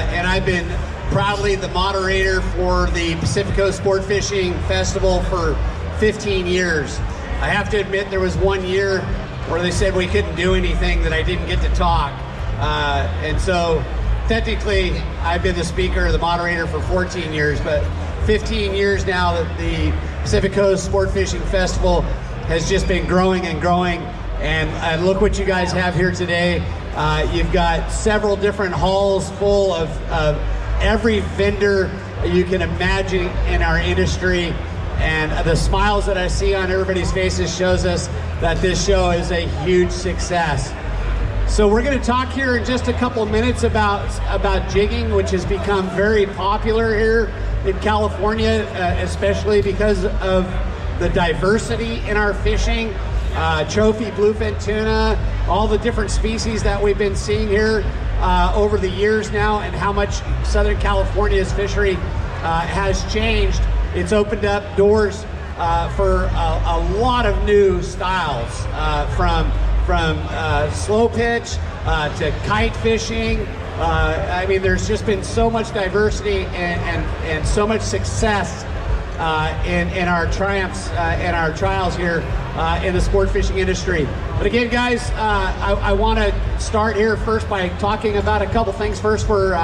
and I've been proudly the moderator for the Pacific Coast Sport Fishing Festival for 15 years. I have to admit there was 1 year where they said we couldn't do anything, that I didn't get to talk. And so technically I've been the speaker, the moderator for 14 years, but 15 years now that the Pacific Coast Sport Fishing Festival has just been growing and growing. And look what you guys have here today. You've got several different halls full of every vendor you can imagine in our industry. And the smiles that I see on everybody's faces shows us that this show is a huge success. So we're going to talk here in just a couple of minutes about jigging, which has become very popular here in California, especially because of the diversity in our fishing. Trophy bluefin tuna, all the different species that we've been seeing here over the years now, and how much Southern California's fishery has changed. It's opened up doors for a lot of new styles, from slow pitch to kite fishing. I mean, there's just been so much diversity and so much success in our triumphs and our trials here in the sport fishing industry. But again, guys, I want to start here first by talking about a couple things. First, for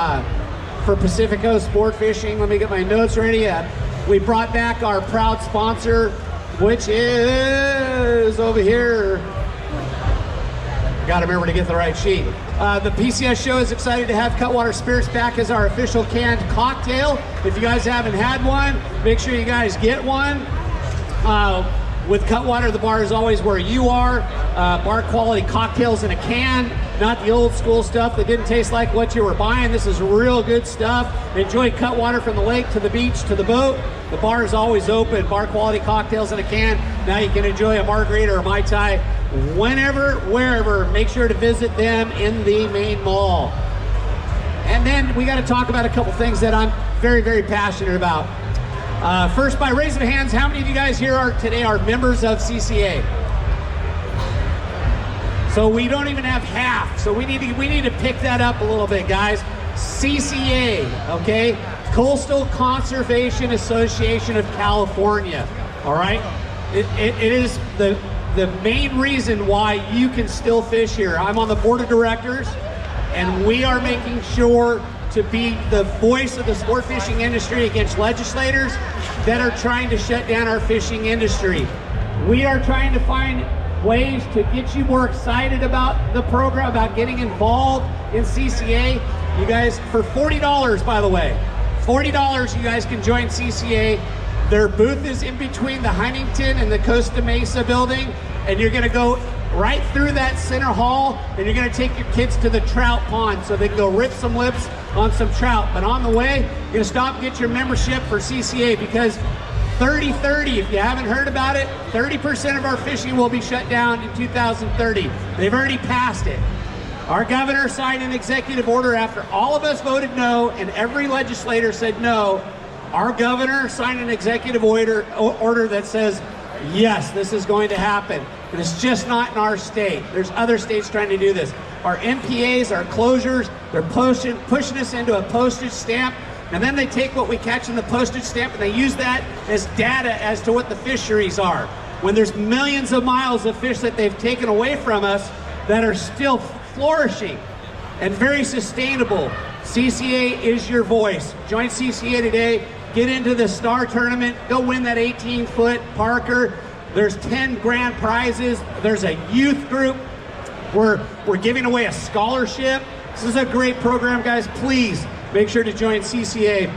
Pacific Coast Sport Fishing, let me get my notes ready. We brought back our proud sponsor, which is over here. Got to remember to get the right sheet. The PCS show is excited to have Cutwater Spirits back as our official canned cocktail. If you guys haven't had one, make sure you guys get one. With Cutwater, the bar is always where you are. Bar quality cocktails in a can, not the old school stuff that didn't taste like what you were buying. This is real good stuff. Enjoy Cutwater from the lake to the beach to the boat. The bar is always open. Bar quality cocktails in a can. Now you can enjoy a margarita or a Mai Tai whenever, wherever. Make sure to visit them in the main mall. And then we got to talk about a couple things that I'm very, very passionate about. First, by raising of hands, how many of you guys here today are members of CCA? So we don't even have half. So we need to pick that up a little bit, guys. CCA, okay? Coastal Conservation Association of California. All right? It is the main reason why you can still fish here. I'm on the board of directors, and we are making sure to be the voice of the sport fishing industry against legislators that are trying to shut down our fishing industry. We are trying to find ways to get you more excited about the program, about getting involved in CCA. You guys, for $40, by the way, $40 you guys can join CCA. Their booth is in between the Huntington and the Costa Mesa building, and you're gonna go right through that center hall, and you're gonna take your kids to the trout pond so they can go rip some lips on some trout. But on the way, you're gonna stop and get your membership for CCA, because 30-30, if you haven't heard about it, 30% of our fishing will be shut down in 2030. They've already passed it. Our governor signed an executive order after all of us voted no and every legislator said no. Our governor signed an executive order that says, yes, this is going to happen. But it's just not in our state. There's other states trying to do this. Our MPAs, our closures, they're pushing us into a postage stamp, and then they take what we catch in the postage stamp and they use that as data as to what the fisheries are. When there's millions of miles of fish that they've taken away from us that are still flourishing and very sustainable. CCA is your voice. Join CCA today. Get into the Star Tournament. Go win that 18-foot Parker. There's 10 grand prizes. There's a youth group. We're giving away a scholarship. This is a great program, guys. Please make sure to join CCA.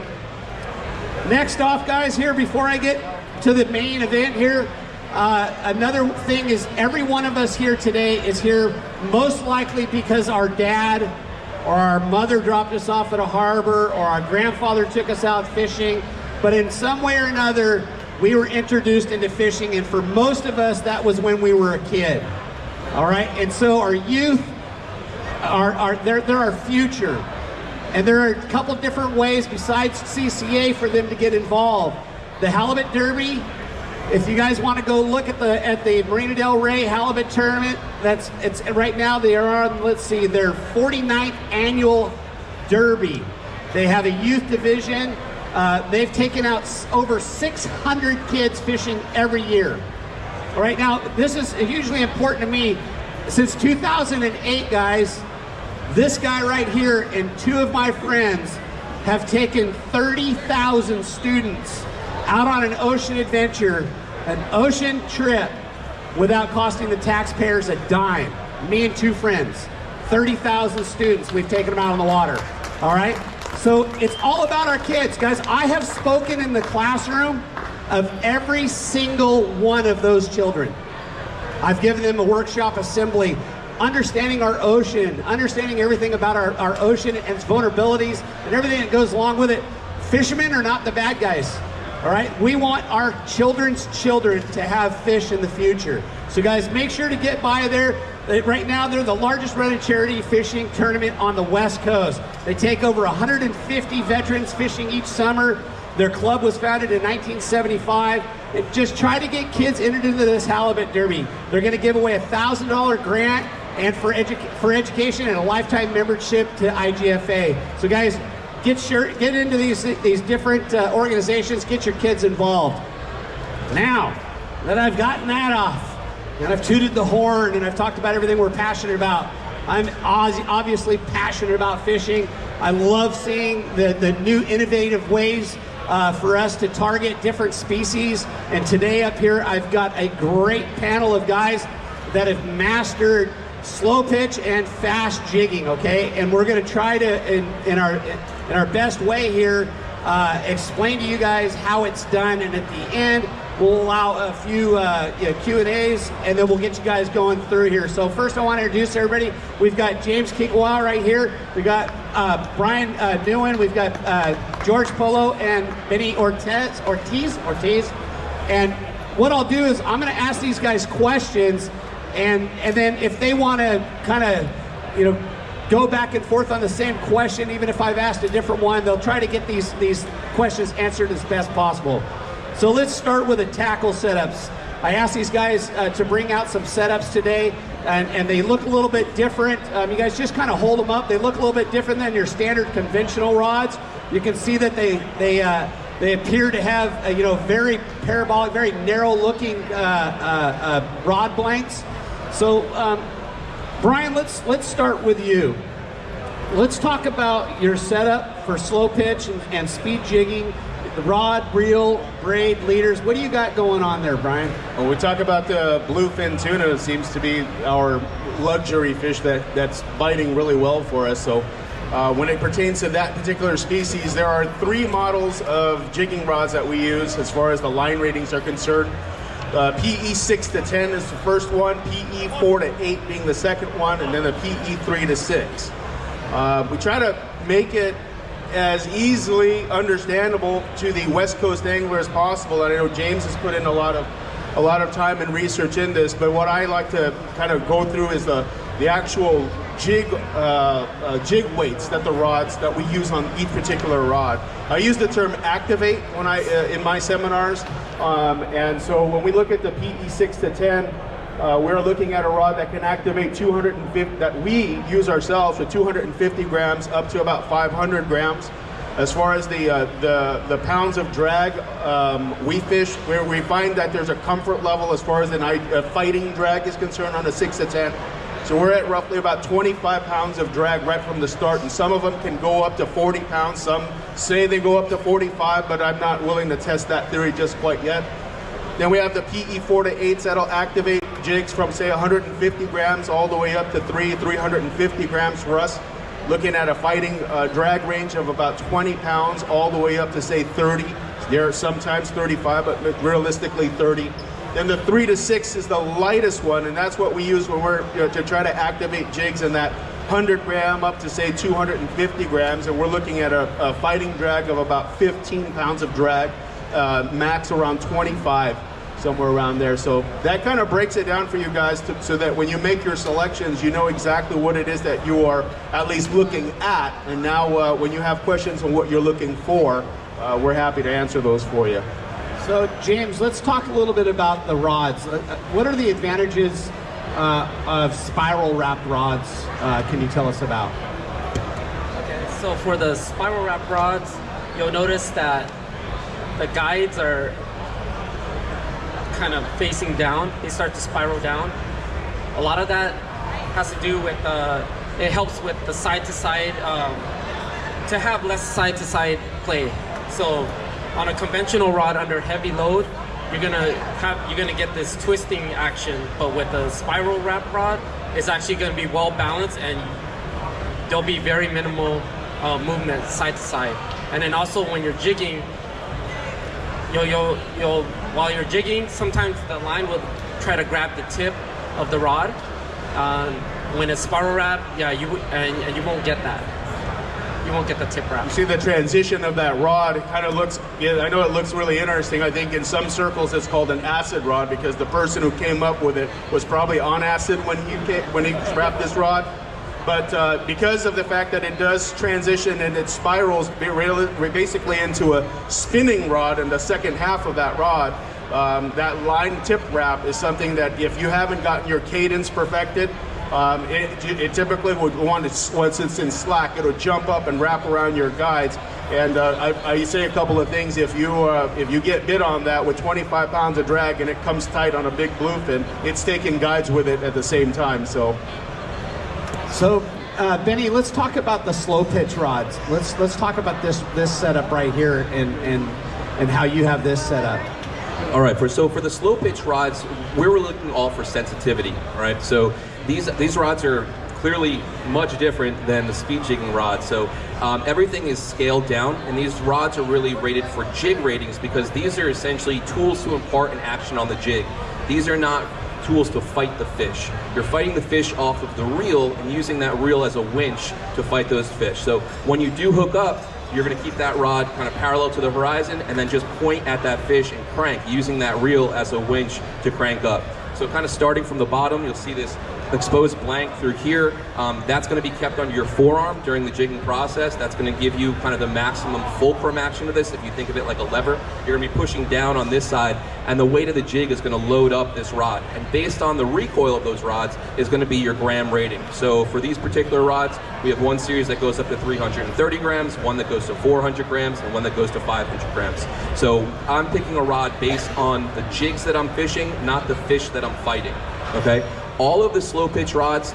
Next off, guys, here, before I get to the main event here, another thing is every one of us here today is here most likely because our dad or our mother dropped us off at a harbor, or our grandfather took us out fishing. But in some way or another, we were introduced into fishing, and for most of us, that was when we were a kid. All right, and so our youth they're our future. And there are a couple different ways besides CCA for them to get involved. The Halibut Derby, if you guys want to go look at the Marina del Rey Halibut Tournament, it's right now they are on, let's see, their 49th annual Derby. They have a youth division. They've taken out over 600 kids fishing every year. All right, now this is hugely important to me. Since 2008, guys, this guy right here and two of my friends have taken 30,000 students out on an ocean adventure, an ocean trip, without costing the taxpayers a dime. Me and two friends, 30,000 students, we've taken them out on the water, all right? So it's all about our kids. Guys, I have spoken in the classroom of every single one of those children. I've given them a workshop assembly, understanding our ocean, understanding everything about our ocean and its vulnerabilities and everything that goes along with it. Fishermen are not the bad guys, all right? We want our children's children to have fish in the future. So guys, make sure to get by there. Right now, they're the largest running charity fishing tournament on the West Coast. They take over 150 veterans fishing each summer. Their club was founded in 1975. And just try to get kids entered into this halibut derby. They're going to give away a $1,000 grant and for education and a lifetime membership to IGFA. So guys, get into these different organizations. Get your kids involved. Now that I've gotten that off, and I've tooted the horn, and I've talked about everything we're passionate about. I'm obviously passionate about fishing. I love seeing the new innovative ways for us to target different species. And today up here, I've got a great panel of guys that have mastered slow pitch and fast jigging, okay? And we're gonna try to, in our best way here, explain to you guys how it's done. And at the end, we'll allow a few Q&As, and then we'll get you guys going through here. So first I want to introduce everybody. We've got James Kikawa right here. We've got Brian Newen. We've got George Polo and Benny Ortiz. And what I'll do is I'm going to ask these guys questions, and then if they want to kind of, go back and forth on the same question, even if I've asked a different one, they'll try to get these questions answered as best possible. So let's start with the tackle setups. I asked these guys to bring out some setups today, and they look a little bit different. You guys just kind of hold them up. They look a little bit different than your standard conventional rods. You can see that they appear to have very parabolic, very narrow-looking rod blanks. So Brian, let's start with you. Let's talk about your setup for slow pitch and speed jigging. The rod, reel, braid, leaders. What do you got going on there, Brian? When we talk about the bluefin tuna, it seems to be our luxury fish that's biting really well for us. So when it pertains to that particular species, there are 3 models of jigging rods that we use as far as the line ratings are concerned. PE 6 to 10 is the first one, PE 4 to 8 being the second one, and then the PE 3 to 6. We try to make it as easily understandable to the West Coast angler as possible. And I know James has put in a lot of time and research in this, but what I like to kind of go through is the actual jig weights that the rods that we use on each particular rod. I use the term activate when in my seminars, and so when we look at the PE 6 to 10, we're looking at a rod that can activate 250, that we use ourselves with 250 grams up to about 500 grams. As far as the pounds of drag, we fish where we find that there's a comfort level as far as a fighting drag is concerned on a 6 to 10. So we're at roughly about 25 pounds of drag right from the start, and some of them can go up to 40 pounds. Some say they go up to 45, but I'm not willing to test that theory just quite yet. Then we have the PE 4 to 8s that'll activate jigs from say 150 grams all the way up to 350 grams for us. Looking at a fighting drag range of about 20 pounds all the way up to say 30. There are sometimes 35, but realistically 30. Then the 3 to 6 is the lightest one, and that's what we use when we're to try to activate jigs in that 100 gram up to say 250 grams, and we're looking at a fighting drag of about 15 pounds of drag, max around 25. Somewhere around there. So that kind of breaks it down for you guys so that when you make your selections, you know exactly what it is that you are at least looking at. And now when you have questions on what you're looking for, we're happy to answer those for you. So James, let's talk a little bit about the rods. What are the advantages of spiral wrapped rods? Can you tell us about? So for the spiral wrap rods, you'll notice that the guides are kind of facing down. They start to spiral down. A lot of that has to do with, it helps with the side-to-side, to have less side-to-side play. So on a conventional rod under heavy load, you're gonna get this twisting action, but with a spiral wrap rod, it's actually gonna be well balanced and there'll be very minimal movement side to side. And then also when you're jigging, while you're jigging, sometimes the line will try to grab the tip of the rod. When it's spiral wrap, yeah, you won't get that. You won't get the tip wrap. You see the transition of that rod. It kind of looks, yeah, I know it looks really interesting. I think in some circles it's called an acid rod because the person who came up with it was probably on acid when he wrapped this rod. But because of the fact that it does transition and it spirals basically into a spinning rod in the second half of that rod, that line tip wrap is something that if you haven't gotten your cadence perfected, it typically would want to, once it's in slack, it'll jump up and wrap around your guides. And I say a couple of things. If you get bit on that with 25 pounds of drag and it comes tight on a big bluefin, it's taking guides with it at the same time. So Benny, let's talk about the slow pitch rods. Let's talk about this setup right here and how you have this set up. All right, for the slow pitch rods, we're looking all for sensitivity, right? So these rods are clearly much different than the speed jigging rods. So everything is scaled down, and these rods are really rated for jig ratings because these are essentially tools to impart an action on the jig. These are not tools to fight the fish. You're fighting the fish off of the reel and using that reel as a winch to fight those fish. So when you do hook up, you're going to keep that rod kind of parallel to the horizon and then just point at that fish and crank, using that reel as a winch to crank up. So kind of starting from the bottom, you'll see this exposed blank through here. That's going to be kept under your forearm during the jigging process. That's going to give you kind of the maximum fulcrum action of this. If you think of it like a lever, you're going to be pushing down on this side, and the weight of the jig is going to load up this rod. And based on the recoil of those rods is going to be your gram rating. So for these particular rods, we have one series that goes up to 330 grams, one that goes to 400 grams, and one that goes to 500 grams. So I'm picking a rod based on the jigs that I'm fishing, not the fish that I'm fighting, okay? All of the slow pitch rods,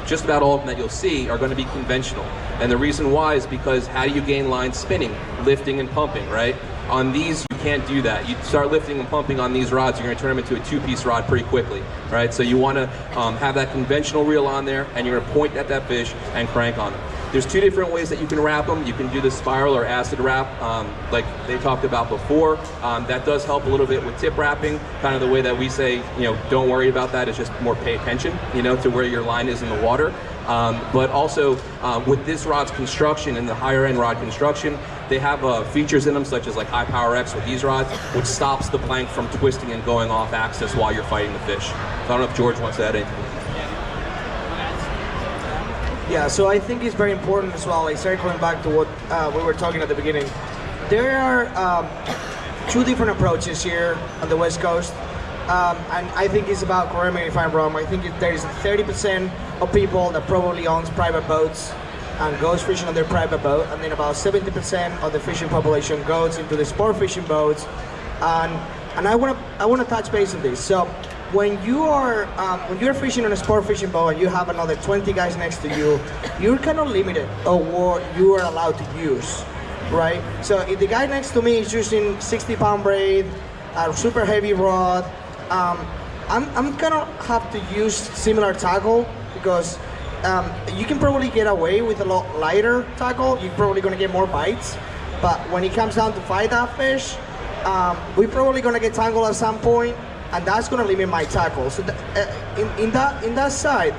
just about all of them that you'll see, are going to be conventional. And the reason why is because how do you gain line spinning? Lifting and pumping, right? On these, you can't do that. You start lifting and pumping on these rods, you're going to turn them into a two-piece rod pretty quickly, right? So you want to have that conventional reel on there, and you're going to point at that fish and crank on them. There's two different ways that you can wrap them. You can do the spiral or acid wrap, like they talked about before. That does help a little bit with tip wrapping. Kind of the way that we say, don't worry about that. It's just more pay attention, to where your line is in the water. But also with this rod's construction and the higher end rod construction, they have features in them such as like High Power X with these rods, which stops the plank from twisting and going off axis while you're fighting the fish. So I don't know if George wants to add anything. Yeah, so I think it's very important as well, like circling back to what we were talking at the beginning. There are two different approaches here on the West Coast, and I think it's about, correct me if I'm wrong, I think there is 30% of people that probably owns private boats and goes fishing on their private boat, and then about 70% of the fishing population goes into the sport fishing boats, and I want to touch base on this. So when you're fishing on a sport fishing boat and you have another 20 guys next to you, you're kind of limited on what you are allowed to use, right? So if the guy next to me is using 60-pound braid, a super heavy rod, I'm gonna have to use similar tackle because you can probably get away with a lot lighter tackle. You're probably gonna get more bites, but when it comes down to fight that fish, we're probably gonna get tangled at some point, and that's going to limit my tackle. So in that side,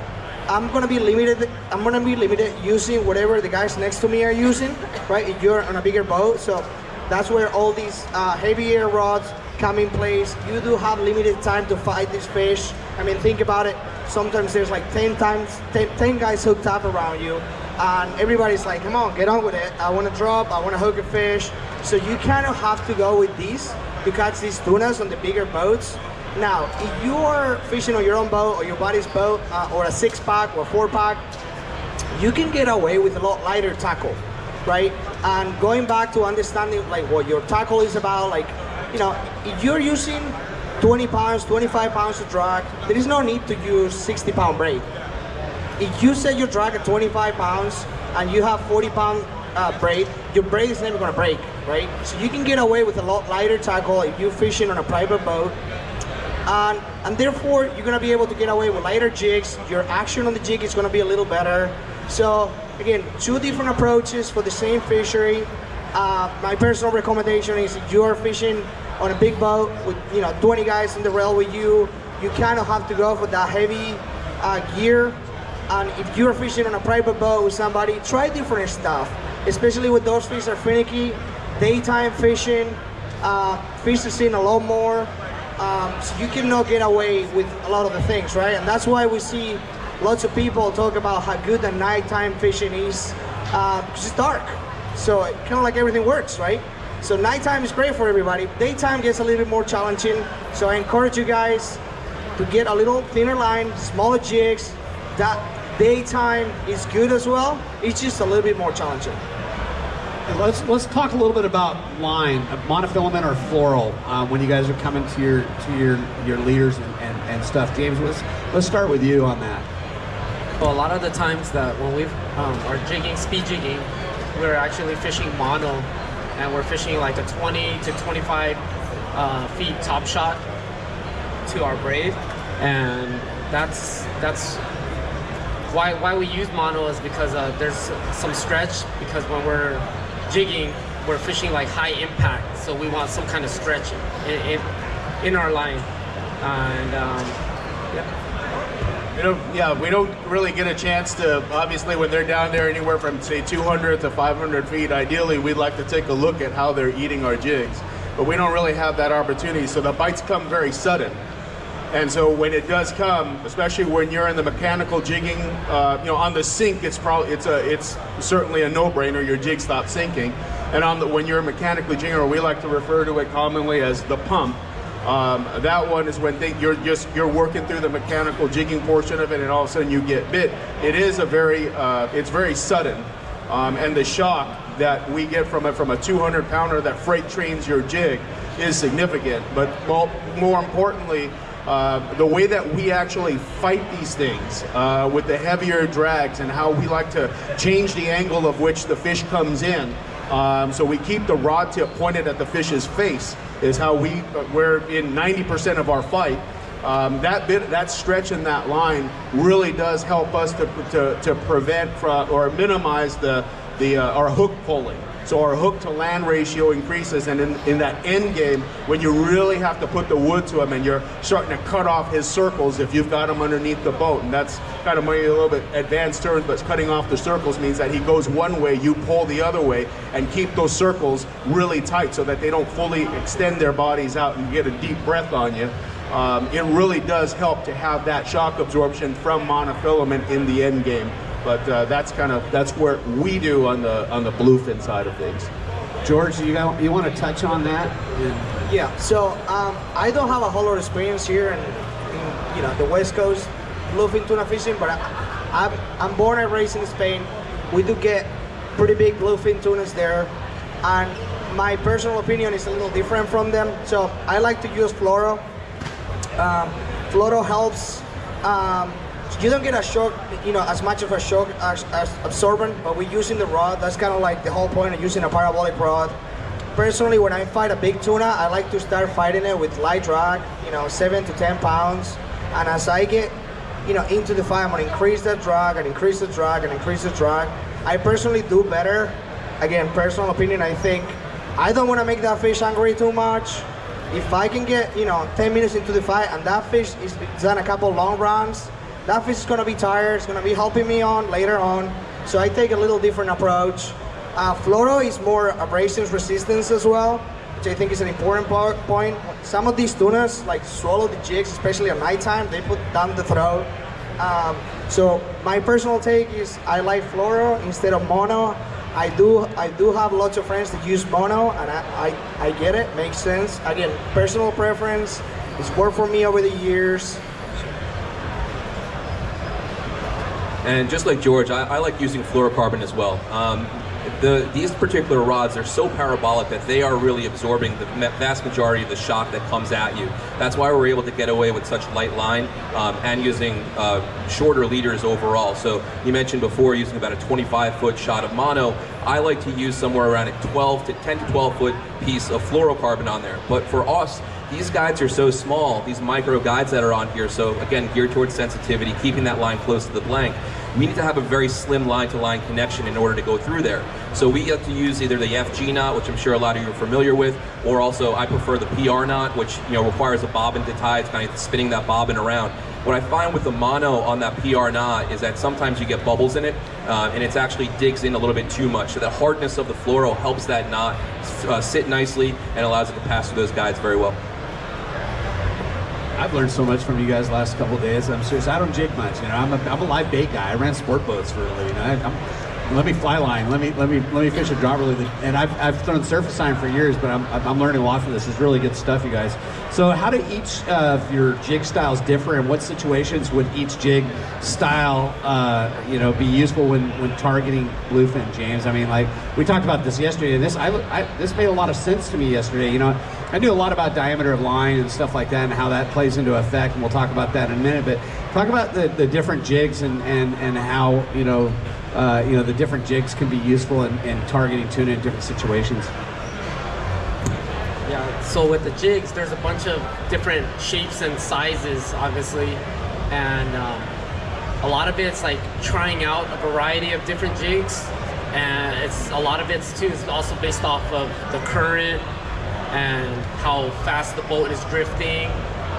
I'm going to be limited. I'm going to be limited using whatever the guys next to me are using, right? If you're on a bigger boat, so that's where all these heavier rods come in place. You do have limited time to fight this fish. I mean, think about it. Sometimes there's like 10 guys hooked up around you, and everybody's like, come on, get on with it. I want to drop. I want to hook a fish. So you kind of have to go with these to catch these tunas on the bigger boats. Now, if you are fishing on your own boat or your buddy's boat or a 6-pack or 4-pack, you can get away with a lot lighter tackle, right? And going back to understanding like what your tackle is about, like, you know, if you're using 20 pounds, 25 pounds to drag, there is no need to use 60-pound braid. If you set your drag at 25 pounds and you have 40-pound braid, your braid is never gonna break, right? So you can get away with a lot lighter tackle if you're fishing on a private boat. And therefore, you're gonna be able to get away with lighter jigs. Your action on the jig is gonna be a little better. So again, two different approaches for the same fishery. My personal recommendation is if you are fishing on a big boat with 20 guys in the rail with you, you kind of have to go for that heavy gear. And if you're fishing on a private boat with somebody, try different stuff, especially with those fish are finicky. Daytime fishing, fish are seen a lot more, so you cannot get away with a lot of the things, right? And that's why we see lots of people talk about how good the nighttime fishing is, because it's dark. So kind of like everything works, right? So nighttime is great for everybody. Daytime gets a little bit more challenging. So I encourage you guys to get a little thinner line, smaller jigs. That daytime is good as well. It's just a little bit more challenging. Let's talk a little bit about line, monofilament or fluoro, when you guys are coming to your leaders and stuff. James, let's start with you on that. Well, a lot of the times that when we are jigging, speed jigging, we're actually fishing mono, and we're fishing like a 20 to 25 feet top shot to our braid, and that's why we use mono is because there's some stretch, because when we're jigging, we're fishing like high impact, so we want some kind of stretch in our line, and we don't really get a chance to, obviously when they're down there anywhere from say 200 to 500 feet, ideally we'd like to take a look at how they're eating our jigs, but we don't really have that opportunity, so the bites come very sudden. And so when it does come, especially when you're in the mechanical jigging, on the sink, it's certainly a no-brainer. Your jig stops sinking. And when you're mechanically jigging, or we like to refer to it commonly as the pump, that one is when you're working through the mechanical jigging portion of it, and all of a sudden you get bit. It is it's very sudden, and the shock that we get from a 200-pounder that freight trains your jig is significant. But more importantly, the way that we actually fight these things with the heavier drags and how we like to change the angle of which the fish comes in, so we keep the rod tip pointed at the fish's face, is how we're in 90% of our fight. That stretch in that line really does help us to prevent or minimize our hook pulling. So our hook to land ratio increases, and in that end game, when you really have to put the wood to him and you're starting to cut off his circles if you've got him underneath the boat, and that's kind of maybe a little bit advanced terms, but cutting off the circles means that he goes one way, you pull the other way, and keep those circles really tight so that they don't fully extend their bodies out and get a deep breath on you. It really does help to have that shock absorption from monofilament in the end game. But that's where we do on the bluefin side of things. George, you want to touch on that? Yeah. So I don't have a whole lot of experience here in the West Coast bluefin tuna fishing, but I'm born and raised in Spain. We do get pretty big bluefin tunas there, and my personal opinion is a little different from them. So I like to use fluoro. Fluoro helps. You don't get a shock, as much of a shock as absorbent, but we're using the rod. That's kind of like the whole point of using a parabolic rod. Personally, when I fight a big tuna, I like to start fighting it with light drag, 7 to 10 pounds. And as I get, into the fight, I'm gonna increase that drag and increase the drag and increase the drag. I personally do better. Again, personal opinion, I think I don't want to make that fish angry too much. If I can get, 10 minutes into the fight and that fish is done a couple long runs, that fish is going to be tired, it's going to be helping me on later on. So I take a little different approach. Fluoro is more abrasion resistance as well, which I think is an important point. Some of these tunas like swallow the jigs, especially at nighttime, they put down the throat. So my personal take is I like fluoro instead of mono. I do have lots of friends that use mono, and I get it, makes sense. Again, personal preference, it's worked for me over the years. And just like George, I like using fluorocarbon as well. these particular rods are so parabolic that they are really absorbing the vast majority of the shock that comes at you. That's why we're able to get away with such light line and using shorter leaders overall. So you mentioned before using about a 25-foot shot of mono. I like to use somewhere around a 10 to 12 foot piece of fluorocarbon on there. But for us, these guides are so small, these micro guides that are on here, so again, geared towards sensitivity, keeping that line close to the blank. We need to have a very slim line-to-line connection in order to go through there. So we have to use either the FG knot, which I'm sure a lot of you are familiar with, or also I prefer the PR knot, which requires a bobbin to tie. It's kind of spinning that bobbin around. What I find with the mono on that PR knot is that sometimes you get bubbles in it, and it actually digs in a little bit too much. So the hardness of the fluoro helps that knot sit nicely and allows it to pass through those guides very well. I've learned so much from you guys the last couple of days. I'm serious. I don't jig much. I'm a live bait guy. I ran sport boats for a living. Let me fly line. Let me fish a drop really. And I've thrown surface line for years, but I'm learning a lot from this. It's really good stuff, you guys. So how do each of your jig styles differ, and what situations would each jig style be useful when targeting bluefin, James? I mean, like we talked about this yesterday, and this made a lot of sense to me yesterday. I knew a lot about diameter of line and stuff like that and how that plays into effect, and we'll talk about that in a minute. But talk about the different jigs and how the different jigs can be useful in targeting tuna in different situations. Yeah, so with the jigs, there's a bunch of different shapes and sizes, obviously, and a lot of it's like trying out a variety of different jigs, and a lot of it's too is also based off of the current and how fast the boat is drifting.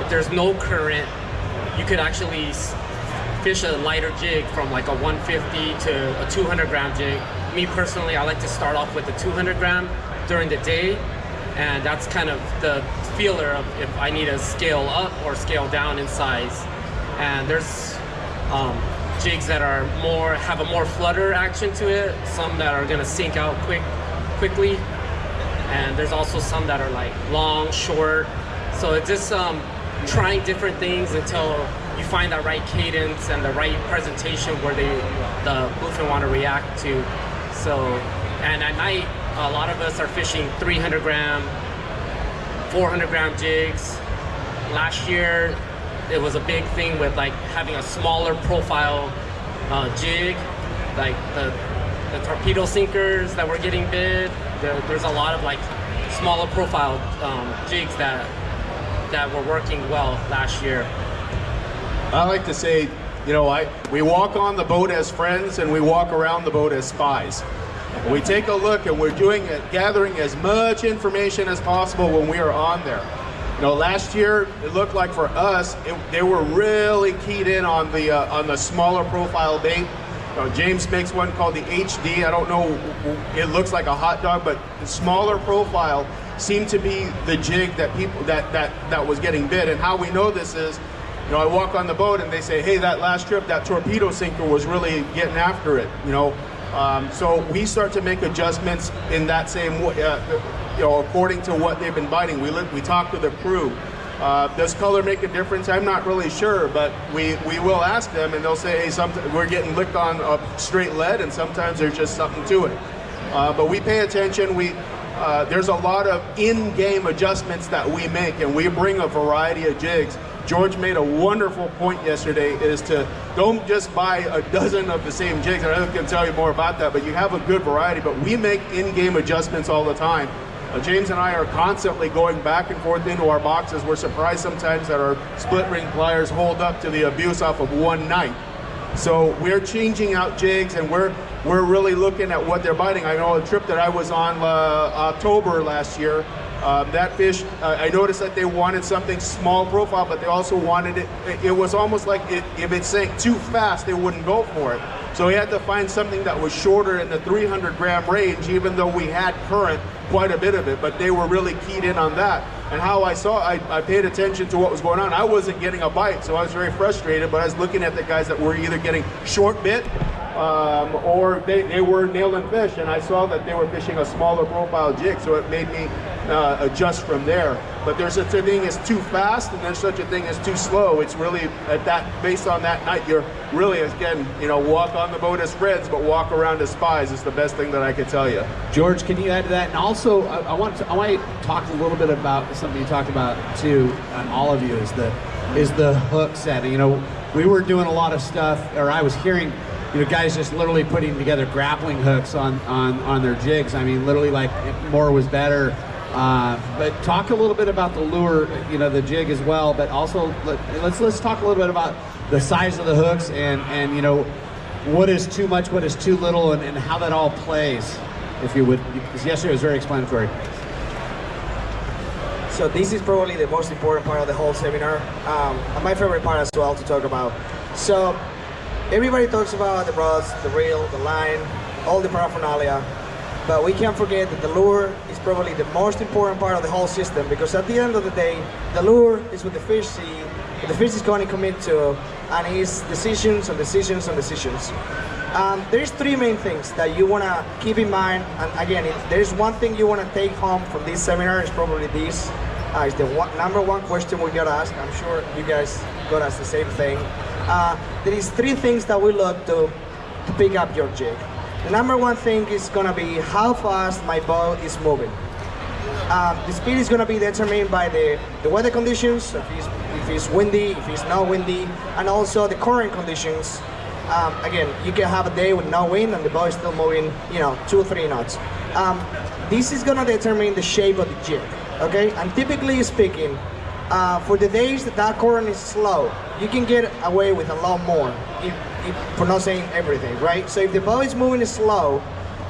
If there's no current, you could actually fish a lighter jig from like a 150 to a 200 gram jig. Me personally, I like to start off with the 200 gram during the day, and that's kind of the feeler of if I need to scale up or scale down in size. And there's jigs that are have a more flutter action to it, some that are gonna sink out quickly. And there's also some that are like long, short. So it's just trying different things until you find that right cadence and the right presentation where the bluefin want to react to. So, and at night, a lot of us are fishing 300 gram, 400 gram jigs. Last year, it was a big thing with like having a smaller profile jig, like the torpedo sinkers that were getting bid. There's a lot of like smaller profile jigs that were working well last year. I like to say, we walk on the boat as friends and we walk around the boat as spies. We take a look and we're gathering as much information as possible when we are on there. Last year it looked like for us they were really keyed in on the smaller profile bait. James makes one called the HD. I don't know, it looks like a hot dog, but the smaller profile seemed to be the jig that people that was getting bid. And how we know this is, I walk on the boat and they say, hey, that last trip, that torpedo sinker was really getting after it. So we start to make adjustments in that same way, according to what they've been biting. We talk to the crew. Does color make a difference? I'm not really sure, but we will ask them, and they'll say, hey, we're getting licked on straight lead, and sometimes there's just something to it. But we pay attention. There's a lot of in-game adjustments that we make, and we bring a variety of jigs. George made a wonderful point yesterday, is to don't just buy a dozen of the same jigs. I can tell you more about that, but you have a good variety. But we make in-game adjustments all the time. James and I are constantly going back and forth into our boxes. We're surprised sometimes that our split ring pliers hold up to the abuse off of one night. So we're changing out jigs, and we're really looking at what they're biting. I know a trip that I was on October last year, that fish, I noticed that they wanted something small profile, but they also wanted it. It was almost like if it sank too fast, they wouldn't go for it. So we had to find something that was shorter in the 300 gram range, even though we had current, quite a bit of it, but they were really keyed in on that. And how I paid attention to what was going on. I wasn't getting a bite, so I was very frustrated, but I was looking at the guys that were either getting short bit or they were nailing fish, and I saw that they were fishing a smaller profile jig, so it made me adjust from there. But there's such a thing as too fast, and there's such a thing as too slow. It's really based on that night. You're really, again, walk on the boat as friends, but walk around as spies is the best thing that I could tell you. George, can you add to that? And also, I want to talk a little bit about something you talked about too, on all of you, is the hook setting. We were doing a lot of stuff, or I was hearing, guys just literally putting together grappling hooks on their jigs. I mean, literally, like, more was better. But talk a little bit about the lure, the jig as well. But also, let's talk a little bit about the size of the hooks and what is too much, what is too little, and how that all plays, if you would. Because yesterday was very explanatory. So this is probably the most important part of the whole seminar, and my favorite part as well to talk about. So everybody talks about the rods, the reel, the line, all the paraphernalia, but we can't forget that the lure is probably the most important part of the whole system, because at the end of the day, the lure is what the fish see, what the fish is going to commit to, and it's decisions and decisions and decisions. There's three main things that you want to keep in mind, and again, if there's one thing you want to take home from this seminar, it's probably this. It's the number one question we got asked. I'm sure you guys got asked the same thing. There is three things that we look to pick up your jig. The number one thing is going to be how fast my boat is moving. The speed is going to be determined by the weather conditions, if it's windy, if it's not windy, and also the current conditions. Again, you can have a day with no wind and the boat is still moving, 2 or 3 knots. This is going to determine the shape of the jig, okay? And typically speaking, for the days that current is slow, you can get away with a lot more, for not saying everything, right? So if the boat is moving slow,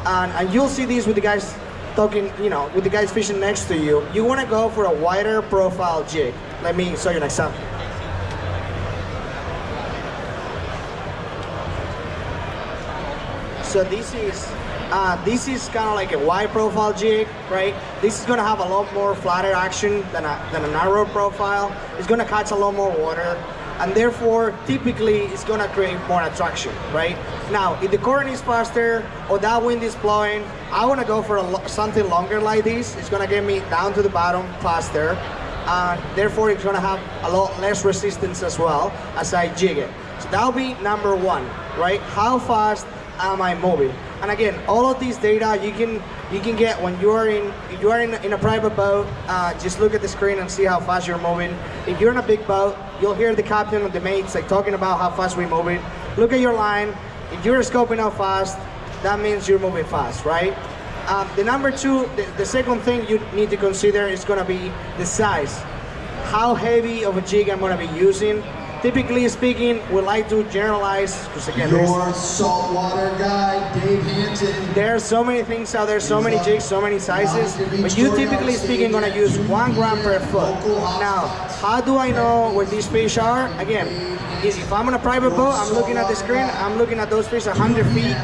and you'll see this with the guys talking, with the guys fishing next to you, you want to go for a wider profile jig. Let me show you an example. So this is kind of like a wide profile jig, right? This is going to have a lot more flatter action than a narrow profile. It's going to catch a lot more water, and therefore, typically, it's going to create more attraction, right? Now, if the current is faster or that wind is blowing, I want to go for something longer like this. It's going to get me down to the bottom faster, and therefore, it's going to have a lot less resistance as well as I jig it. So that'll be number one, right? How fast am I moving? And again, all of these data you can get when you are in a private boat. Just look at the screen and see how fast you're moving. If you're in a big boat, you'll hear the captain or the mates like talking about how fast we're moving. Look at your line. If you're scoping out fast, that means you're moving fast, right? The number two, the second thing you need to consider is going to be the size. How heavy of a jig I'm going to be using. Typically speaking, we like to generalize, because again, your saltwater guide, Dave Hanton. There are so many things out there, so many jigs, so many sizes, but you typically speaking going to use 1 gram per foot. Now, how do I know where these fish are? Again, if I'm on a private boat, I'm looking at the screen, I'm looking at those fish 100 feet,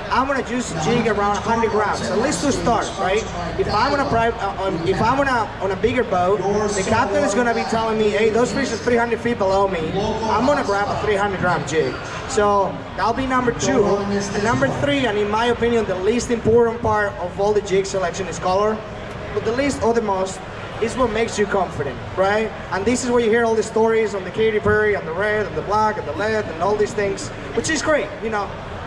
I'm gonna use a jig around 100 grams, at least to start, right? If I'm on a bigger boat, the captain is gonna be telling me, hey, those fish are 300 feet below me. I'm gonna grab a 300 gram jig. So that'll be number two. And number three, and in my opinion, the least important part of all the jig selection is color. But the least or the most is what makes you confident, right? And this is where you hear all the stories on the Katy Perry and the red and the black and the lead and all these things, which is great,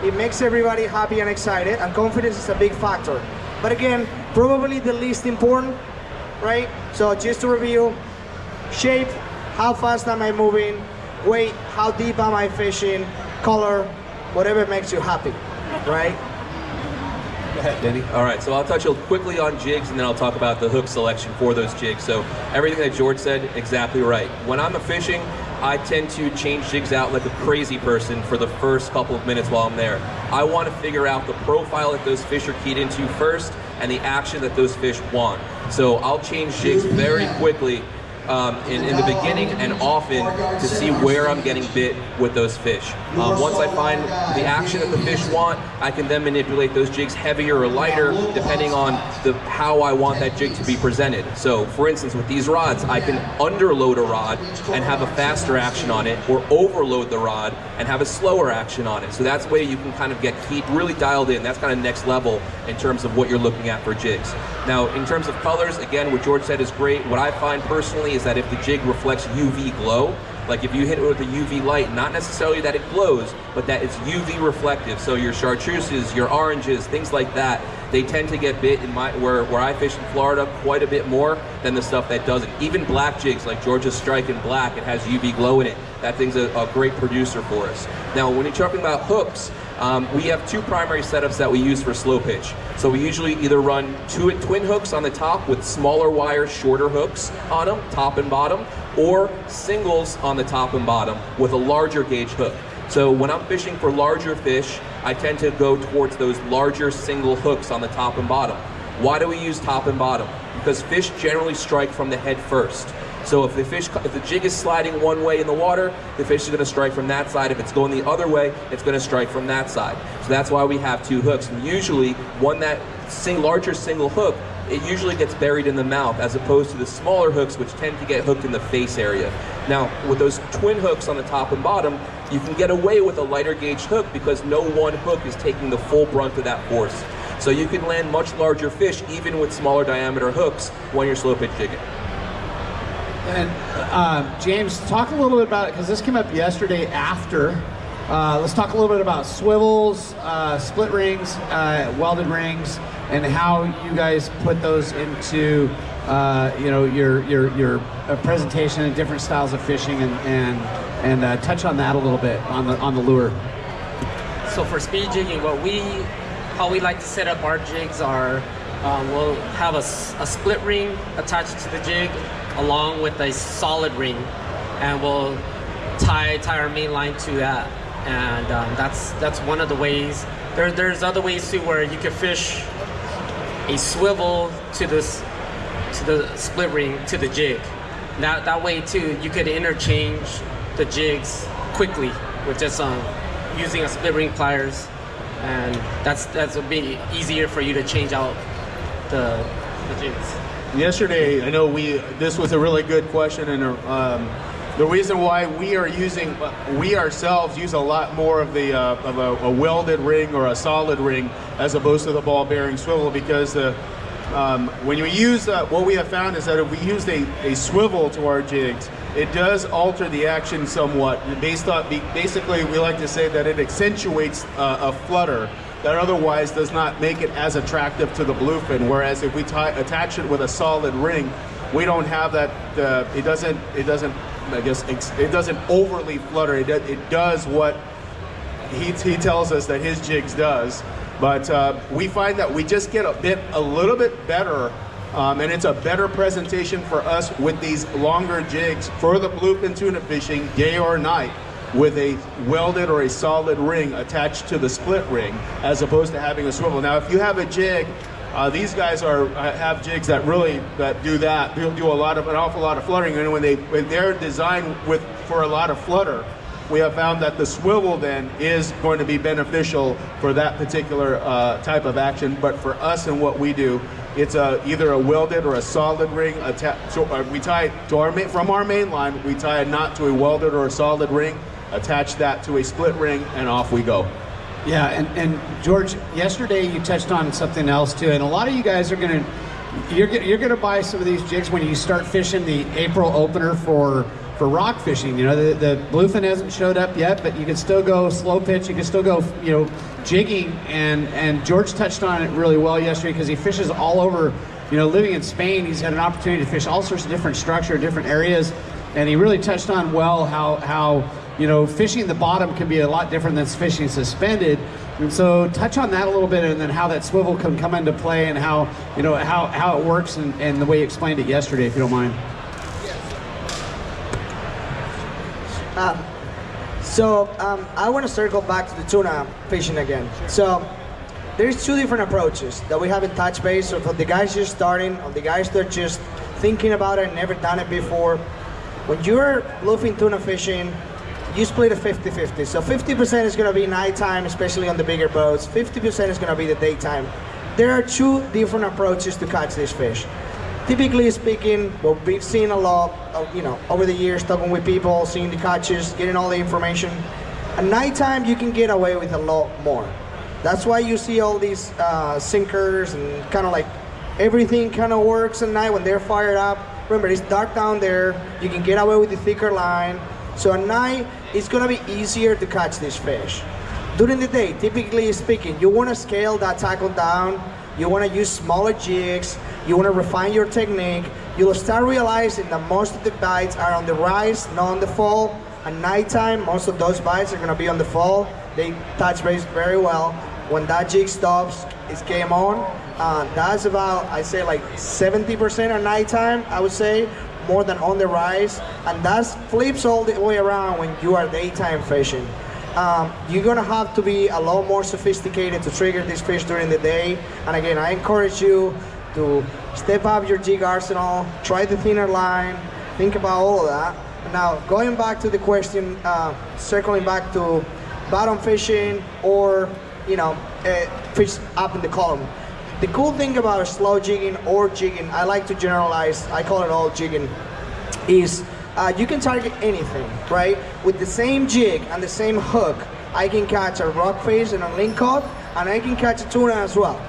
It makes everybody happy and excited, and confidence is a big factor. But again, probably the least important, right? So just to review, shape, how fast am I moving, weight, how deep am I fishing, color, whatever makes you happy, right? Go ahead, Denny. All right, so I'll touch quickly on jigs, and then I'll talk about the hook selection for those jigs. So everything that George said, exactly right. When I'm fishing, I tend to change jigs out like a crazy person for the first couple of minutes while I'm there. I want to figure out the profile that those fish are keyed into first and the action that those fish want. So I'll change jigs very quickly in the beginning and often to see where I'm getting bit with those fish. Once I find the action that the fish want, I can then manipulate those jigs heavier or lighter depending on how I want that jig to be presented. So for instance, with these rods, I can underload a rod and have a faster action on it, or overload the rod and have a slower action on it. So that's the way you can kind of keep really dialed in. That's kind of next level in terms of what you're looking at for jigs. Now, in terms of colors, again, what George said is great. What I find personally is that if the jig reflects UV glow, like if you hit it with a UV light, not necessarily that it glows, but that it's UV reflective. So your chartreuses, your oranges, things like that, they tend to get bit in where I fish in Florida quite a bit more than the stuff that doesn't. Even black jigs, like George's Strike in black, it has UV glow in it. That thing's a great producer for us. Now, when you're talking about hooks, we have two primary setups that we use for slow pitch. So we usually either run twin hooks on the top with smaller wire, shorter hooks on them, top and bottom, or singles on the top and bottom with a larger gauge hook. So when I'm fishing for larger fish, I tend to go towards those larger single hooks on the top and bottom. Why do we use top and bottom? Because fish generally strike from the head first. So if the jig is sliding one way in the water, the fish is going to strike from that side. If it's going the other way, it's going to strike from that side. So that's why we have two hooks. And usually, larger single hook, it usually gets buried in the mouth, as opposed to the smaller hooks, which tend to get hooked in the face area. Now, with those twin hooks on the top and bottom, you can get away with a lighter gauge hook because no one hook is taking the full brunt of that force. So you can land much larger fish even with smaller diameter hooks when you're slow pitch jigging. And James, talk a little bit about it, because this came up yesterday after. Let's talk a little bit about swivels, split rings, welded rings, and how you guys put those into your presentation and different styles of fishing, and touch on that a little bit on the lure. So for speed jigging, how we like to set up our jigs are, we'll have a split ring attached to the jig along with a solid ring, and we'll tie our main line to that. And that's one of the ways. There's other ways too, where you can fish a swivel to the split ring to the jig. That way too, you could interchange the jigs quickly with just using a split ring pliers, and that's a bit easier for you to change out the jigs. Yesterday, I know this was a really good question, and the reason why we ourselves use a lot more of a welded ring or a solid ring as opposed to the ball bearing swivel, because when you use what we have found is that if we use a swivel to our jigs, it does alter the action somewhat. Basically, we like to say that it accentuates a flutter that otherwise does not make it as attractive to the bluefin. Whereas if we attach it with a solid ring, we don't have that. It doesn't overly flutter. It does what he tells us that his jigs does. But we find that we just get a little bit better, and it's a better presentation for us with these longer jigs for the bluefin tuna fishing, day or night, with a welded or a solid ring attached to the split ring, as opposed to having a swivel. Now, if you have a jig, these guys have jigs that do that. They'll do an awful lot of fluttering, and when they're designed for a lot of flutter, we have found that the swivel then is going to be beneficial for that particular type of action. But for us and what we do, it's either a welded or a solid ring. We tie from our main line. We tie a knot to a welded or a solid ring, attach that to a split ring, and off we go. Yeah, and George, yesterday you touched on something else too, and a lot of you guys you're gonna buy some of these jigs when you start fishing the April opener for rock fishing. You know, the bluefin hasn't showed up yet, but you can still go slow pitch. You can still go, jigging. And George touched on it really well yesterday, because he fishes all over. Living in Spain, he's had an opportunity to fish all sorts of different structure, different areas, and he really touched on how fishing the bottom can be a lot different than fishing suspended. And so touch on that a little bit, and then how that swivel can come into play, and how it works, and the way you explained it yesterday, if you don't mind. I want to circle back to the tuna fishing again. So there's two different approaches that we have in touch base. So for the guys just starting, or the guys that are just thinking about it, never done it before, when you're bluefin tuna fishing, you split it 50-50. So 50% is gonna be nighttime, especially on the bigger boats. 50% is gonna be the daytime. There are two different approaches to catch this fish. Typically speaking, what we've seen a lot of, over the years, talking with people, seeing the catches, getting all the information. At nighttime, you can get away with a lot more. That's why you see all these sinkers and kind of like everything kind of works at night when they're fired up. Remember, it's dark down there. You can get away with the thicker line. So at night, it's gonna be easier to catch this fish. During the day, typically speaking, you wanna scale that tackle down. You wanna use smaller jigs. You wanna refine your technique. You'll start realizing that most of the bites are on the rise, not on the fall. At nighttime, most of those bites are gonna be on the fall. They touch base very well. When that jig stops, it's game on. That's about, I say like 70% at nighttime, I would say, more than on the rise. And that flips all the way around when you are daytime fishing. You're gonna have to be a lot more sophisticated to trigger this fish during the day. And again, I encourage you to step up your jig arsenal, try the thinner line, think about all of that. Now, going back to the question, circling back to bottom fishing or, fish up in the column. The cool thing about slow jigging or jigging, I like to generalize, I call it all jigging, is you can target anything, right? With the same jig and the same hook, I can catch a rockfish and a lingcod, and I can catch a tuna as well.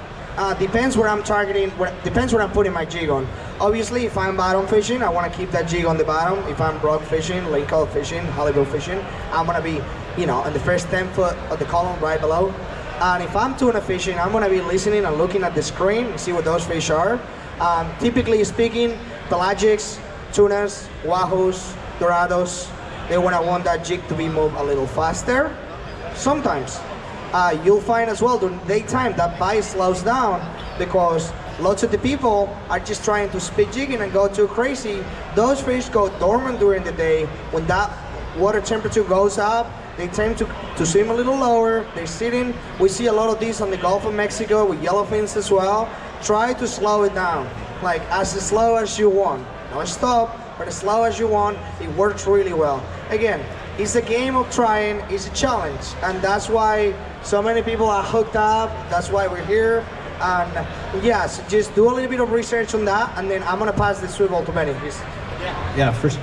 Depends where I'm targeting, depends where I'm putting my jig on. Obviously, if I'm bottom fishing, I want to keep that jig on the bottom. If I'm rock fishing, lingcod fishing, halibut fishing, I'm going to be, in the first 10 foot of the column right below. And if I'm tuna fishing, I'm going to be listening and looking at the screen and see what those fish are. Typically speaking, pelagics, tunas, wahoos, dorados, they want that jig to be moved a little faster. Sometimes you'll find as well during daytime that bite slows down because lots of the people are just trying to speed jigging and go too crazy. Those fish go dormant during the day. When that water temperature goes up, they tend to swim a little lower. They're sitting. We see a lot of these on the Gulf of Mexico with yellowfins as well. Try to slow it down, like as slow as you want. Don't stop, but as slow as you want. It works really well. Again, it's a game of trying. It's a challenge, and that's why so many people are hooked up. That's why we're here. And yes, just do a little bit of research on that, and then I'm gonna pass the swivel to Benny, please. Yeah, first.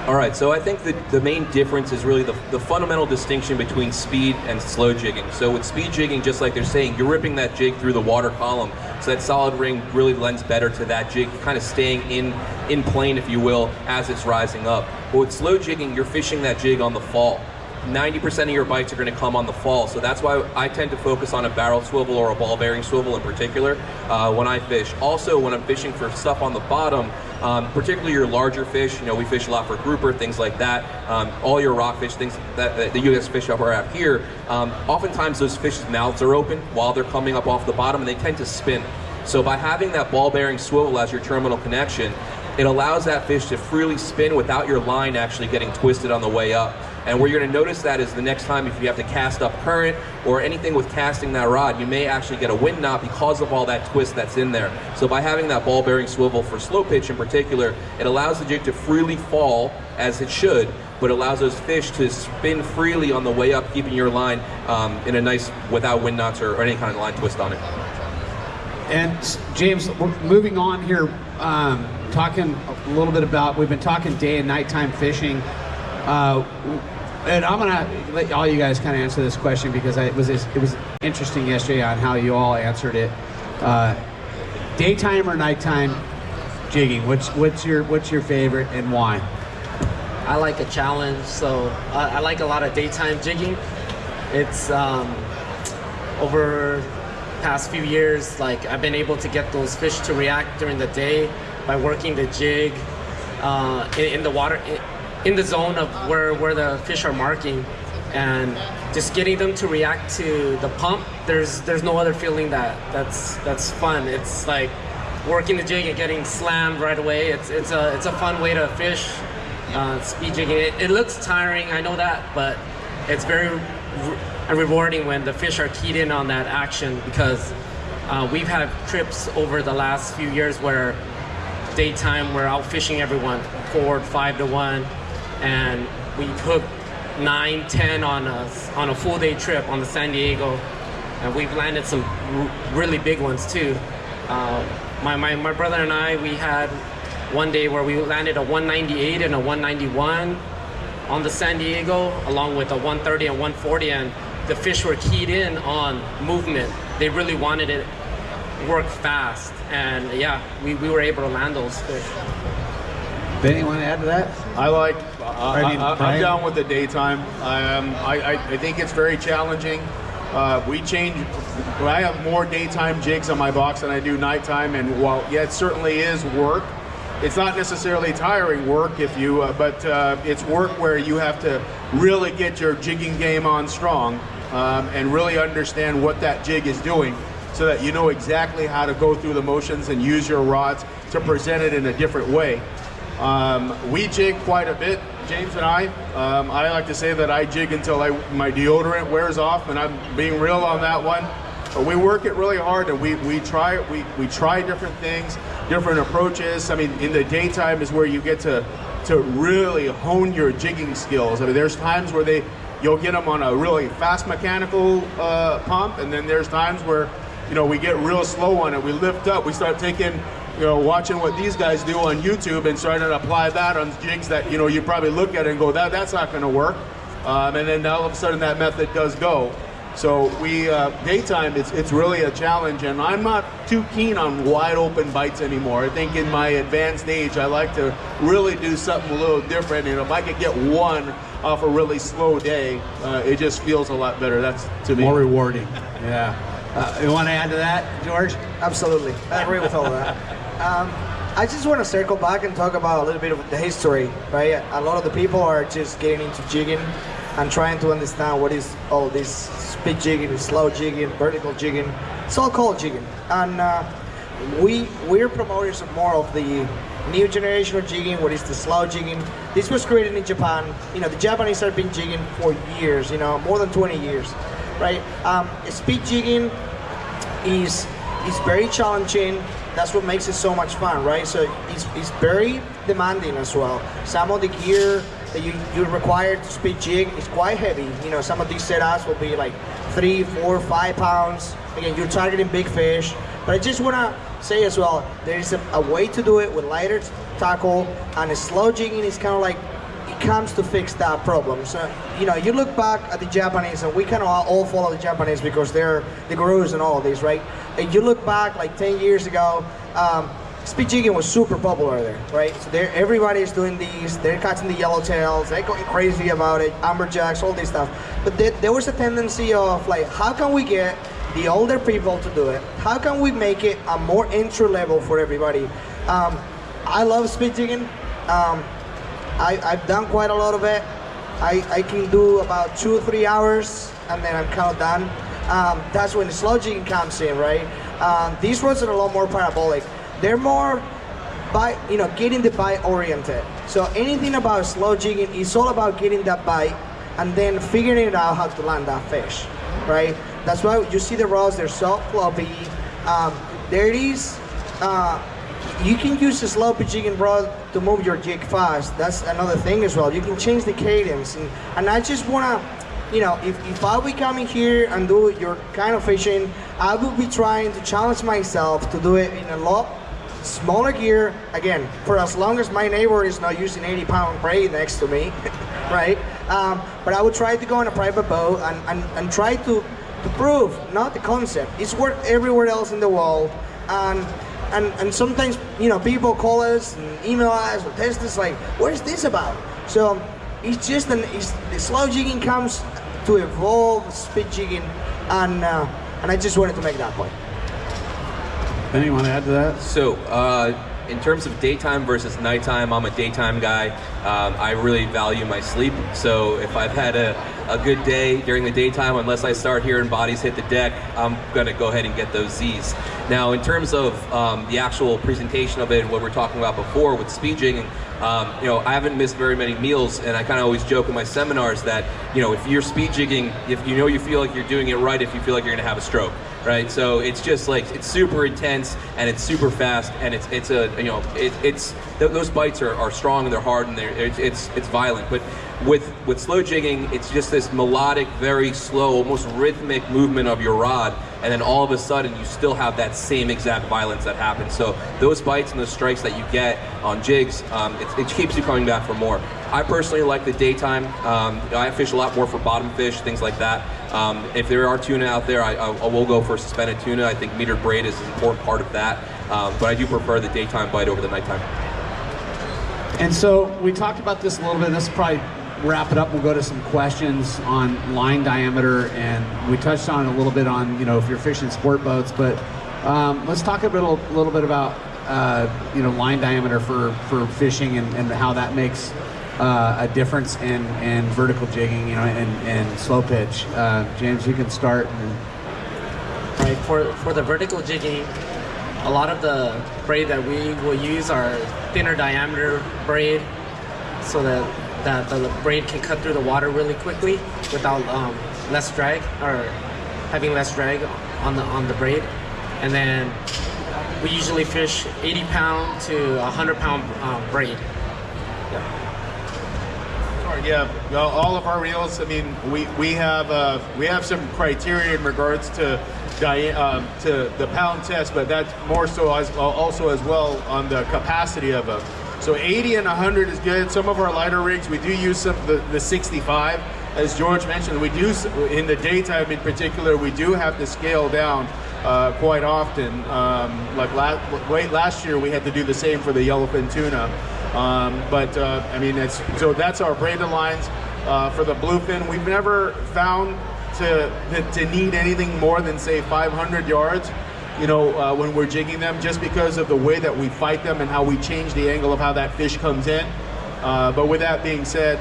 All right, so I think that the main difference is really the fundamental distinction between speed and slow jigging. So with speed jigging, just like they're saying, you're ripping that jig through the water column, so that solid ring really lends better to that jig kind of staying in plane, if you will, as it's rising up. But with slow jigging, you're fishing that jig on the fall. 90% of your bites are going to come on the fall, so that's why I tend to focus on a barrel swivel or a ball bearing swivel in particular when I fish. Also, when I'm fishing for stuff on the bottom, particularly your larger fish, we fish a lot for grouper, things like that. All your rockfish, things that the U.S. Fish Shop are at here, oftentimes those fish's mouths are open while they're coming up off the bottom, and they tend to spin. So by having that ball bearing swivel as your terminal connection, it allows that fish to freely spin without your line actually getting twisted on the way up. And where you're going to notice that is the next time if you have to cast up current or anything with casting that rod, you may actually get a wind knot because of all that twist that's in there. So by having that ball bearing swivel for slow pitch in particular, it allows the jig to freely fall as it should, but allows those fish to spin freely on the way up, keeping your line in a nice, without wind knots or any kind of line twist on it. And James, we're moving on here, talking a little bit about, we've been talking day and nighttime fishing. And I'm gonna let all you guys kind of answer this question because it was interesting yesterday on how you all answered it. Daytime or nighttime jigging? What's your favorite and why? I like a challenge, so I like a lot of daytime jigging. It's over past few years, like I've been able to get those fish to react during the day by working the jig in the water. In the zone of where the fish are marking, and just getting them to react to the pump. There's no other feeling that's fun. It's like working the jig and getting slammed right away. It's a fun way to fish. Speed jigging. It looks tiring, I know that, but it's very rewarding when the fish are keyed in on that action because we've had trips over the last few years where daytime we're out fishing everyone 4, 5 to 1, and we hook 9, 10 on a full day trip on the San Diego, and we've landed some really big ones too. My brother and I, we had one day where we landed a 198 and a 191 on the San Diego, along with a 130 and 140, and the fish were keyed in on movement. They really wanted it work fast, and yeah, we were able to land those fish. Benny, want to add to that? I'm down with the daytime. I think it's very challenging. I have more daytime jigs on my box than I do nighttime, and while it certainly is work, it's not necessarily tiring work but it's work where you have to really get your jigging game on strong and really understand what that jig is doing, so that you know exactly how to go through the motions and use your rods to present it in a different way. We jig quite a bit, James and I. I like to say that I jig until my deodorant wears off, and I'm being real on that one. But we work it really hard, and we try different things, different approaches. I mean, in the daytime is where you get to really hone your jigging skills. I mean, there's times where you'll get them on a really fast mechanical pump, and then there's times where we get real slow on it. We lift up, we start taking, watching what these guys do on YouTube and starting to apply that on jigs that, you probably look at it and go, that's not going to work. And then all of a sudden that method does go. So daytime, it's really a challenge, and I'm not too keen on wide open bites anymore. I think in my advanced age, I like to really do something a little different, and if I could get one off a really slow day, it just feels a lot better. That's, to me, More rewarding. Yeah. You want to add to that, George? Absolutely, I agree with all of that. I just want to circle back and talk about a little bit of the history, right? A lot of the people are just getting into jigging and trying to understand what is all this speed jigging, slow jigging, vertical jigging. It's all called jigging, and we're promoters of more of the new generation of jigging, what is the slow jigging. This was created in Japan. The Japanese have been jigging for years, more than 20 years, right? Speed jigging is very challenging. That's what makes it so much fun, right? So it's very demanding as well. Some of the gear that you're required to speed jig is quite heavy. Some of these setups will be like 3, 4, 5 pounds. Again, you're targeting big fish. But I just want to say as well, there is a way to do it with lighter tackle, and a slow jigging is kind of like, it comes to fix that problem. So, you look back at the Japanese, and we kind of all follow the Japanese because they're the gurus and all of this, right? And you look back like 10 years ago, speed jigging was super popular there, right? So everybody is doing these, they're catching the yellowtails, they're going crazy about it, amberjacks, all this stuff. But there was a tendency of like, how can we get the older people to do it? How can we make it a more entry level for everybody? I love speed jigging. I've done quite a lot of it. I can do about 2 or 3 hours, and then I'm kind of done. That's when the slow jigging comes in, right? These rods are a lot more parabolic. They're more getting the bite oriented. So anything about slow jigging is all about getting that bite and then figuring it out how to land that fish, right? That's why you see the rods, they're so floppy. You can use a slow jigging rod to move your jig fast. That's another thing as well. You can change the cadence. And I just want to, if I'll be coming here and do your kind of fishing, I will be trying to challenge myself to do it in a lot smaller gear, again, for as long as my neighbor is not using 80-pound braid next to me, right? But I would try to go on a private boat and try to prove, not the concept. It's worked everywhere else in the world. And sometimes, people call us and email us or text us like, what is this about? So it's just the slow jigging comes to evolve speed jigging, and I just wanted to make that point. Benny, want to add to that? So, in terms of daytime versus nighttime, I'm a daytime guy. I really value my sleep. So if I've had a good day during the daytime, unless I start hearing bodies hit the deck, I'm going to go ahead and get those Z's. Now, in terms of the actual presentation of it and what we were talking about before with speed jigging, I haven't missed very many meals, and I kind of always joke in my seminars that, if you're speed jigging, if you feel like you're doing it right, if you feel like you're going to have a stroke. right? So it's just like, it's super intense and it's super fast, and those bites are strong and they're hard and it's violent. But with slow jigging, it's just this melodic, very slow, almost rhythmic movement of your rod, and then all of a sudden you still have that same exact violence that happens. So those bites and those strikes that you get on jigs, it keeps you coming back for more. I personally like the daytime. I fish a lot more for bottom fish, things like that. If there are tuna out there, I will go for suspended tuna. I think metered braid is an important part of that, but I do prefer the daytime bite over the nighttime. And so we talked about this a little bit. This will probably wrap it up. We'll go to some questions on line diameter, and we touched on it a little bit on, if you're fishing sport boats, but let's talk a little bit about line diameter for fishing and how that makes a difference in vertical jigging, and slow pitch. James, you can start. Right, for the vertical jigging, a lot of the braid that we will use are thinner diameter braid, so that the braid can cut through the water really quickly without less drag, or having less drag on the braid. And then we usually fish 80-pound to 100-pound braid. Yeah, well, all of our reels. I mean, we have some criteria in regards to the pound test, but that's more so also as well on the capacity of them. So 80 and 100 is good. Some of our lighter rigs, we do use the 65. As George mentioned, we do, in the daytime in particular, we do have to scale down quite often. Like last year, we had to do the same for the yellowfin tuna. I mean, so that's our braided lines. For the bluefin, we've never found to need anything more than, say, 500 yards. When we're jigging them, just because of the way that we fight them and how we change the angle of how that fish comes in. But with that being said,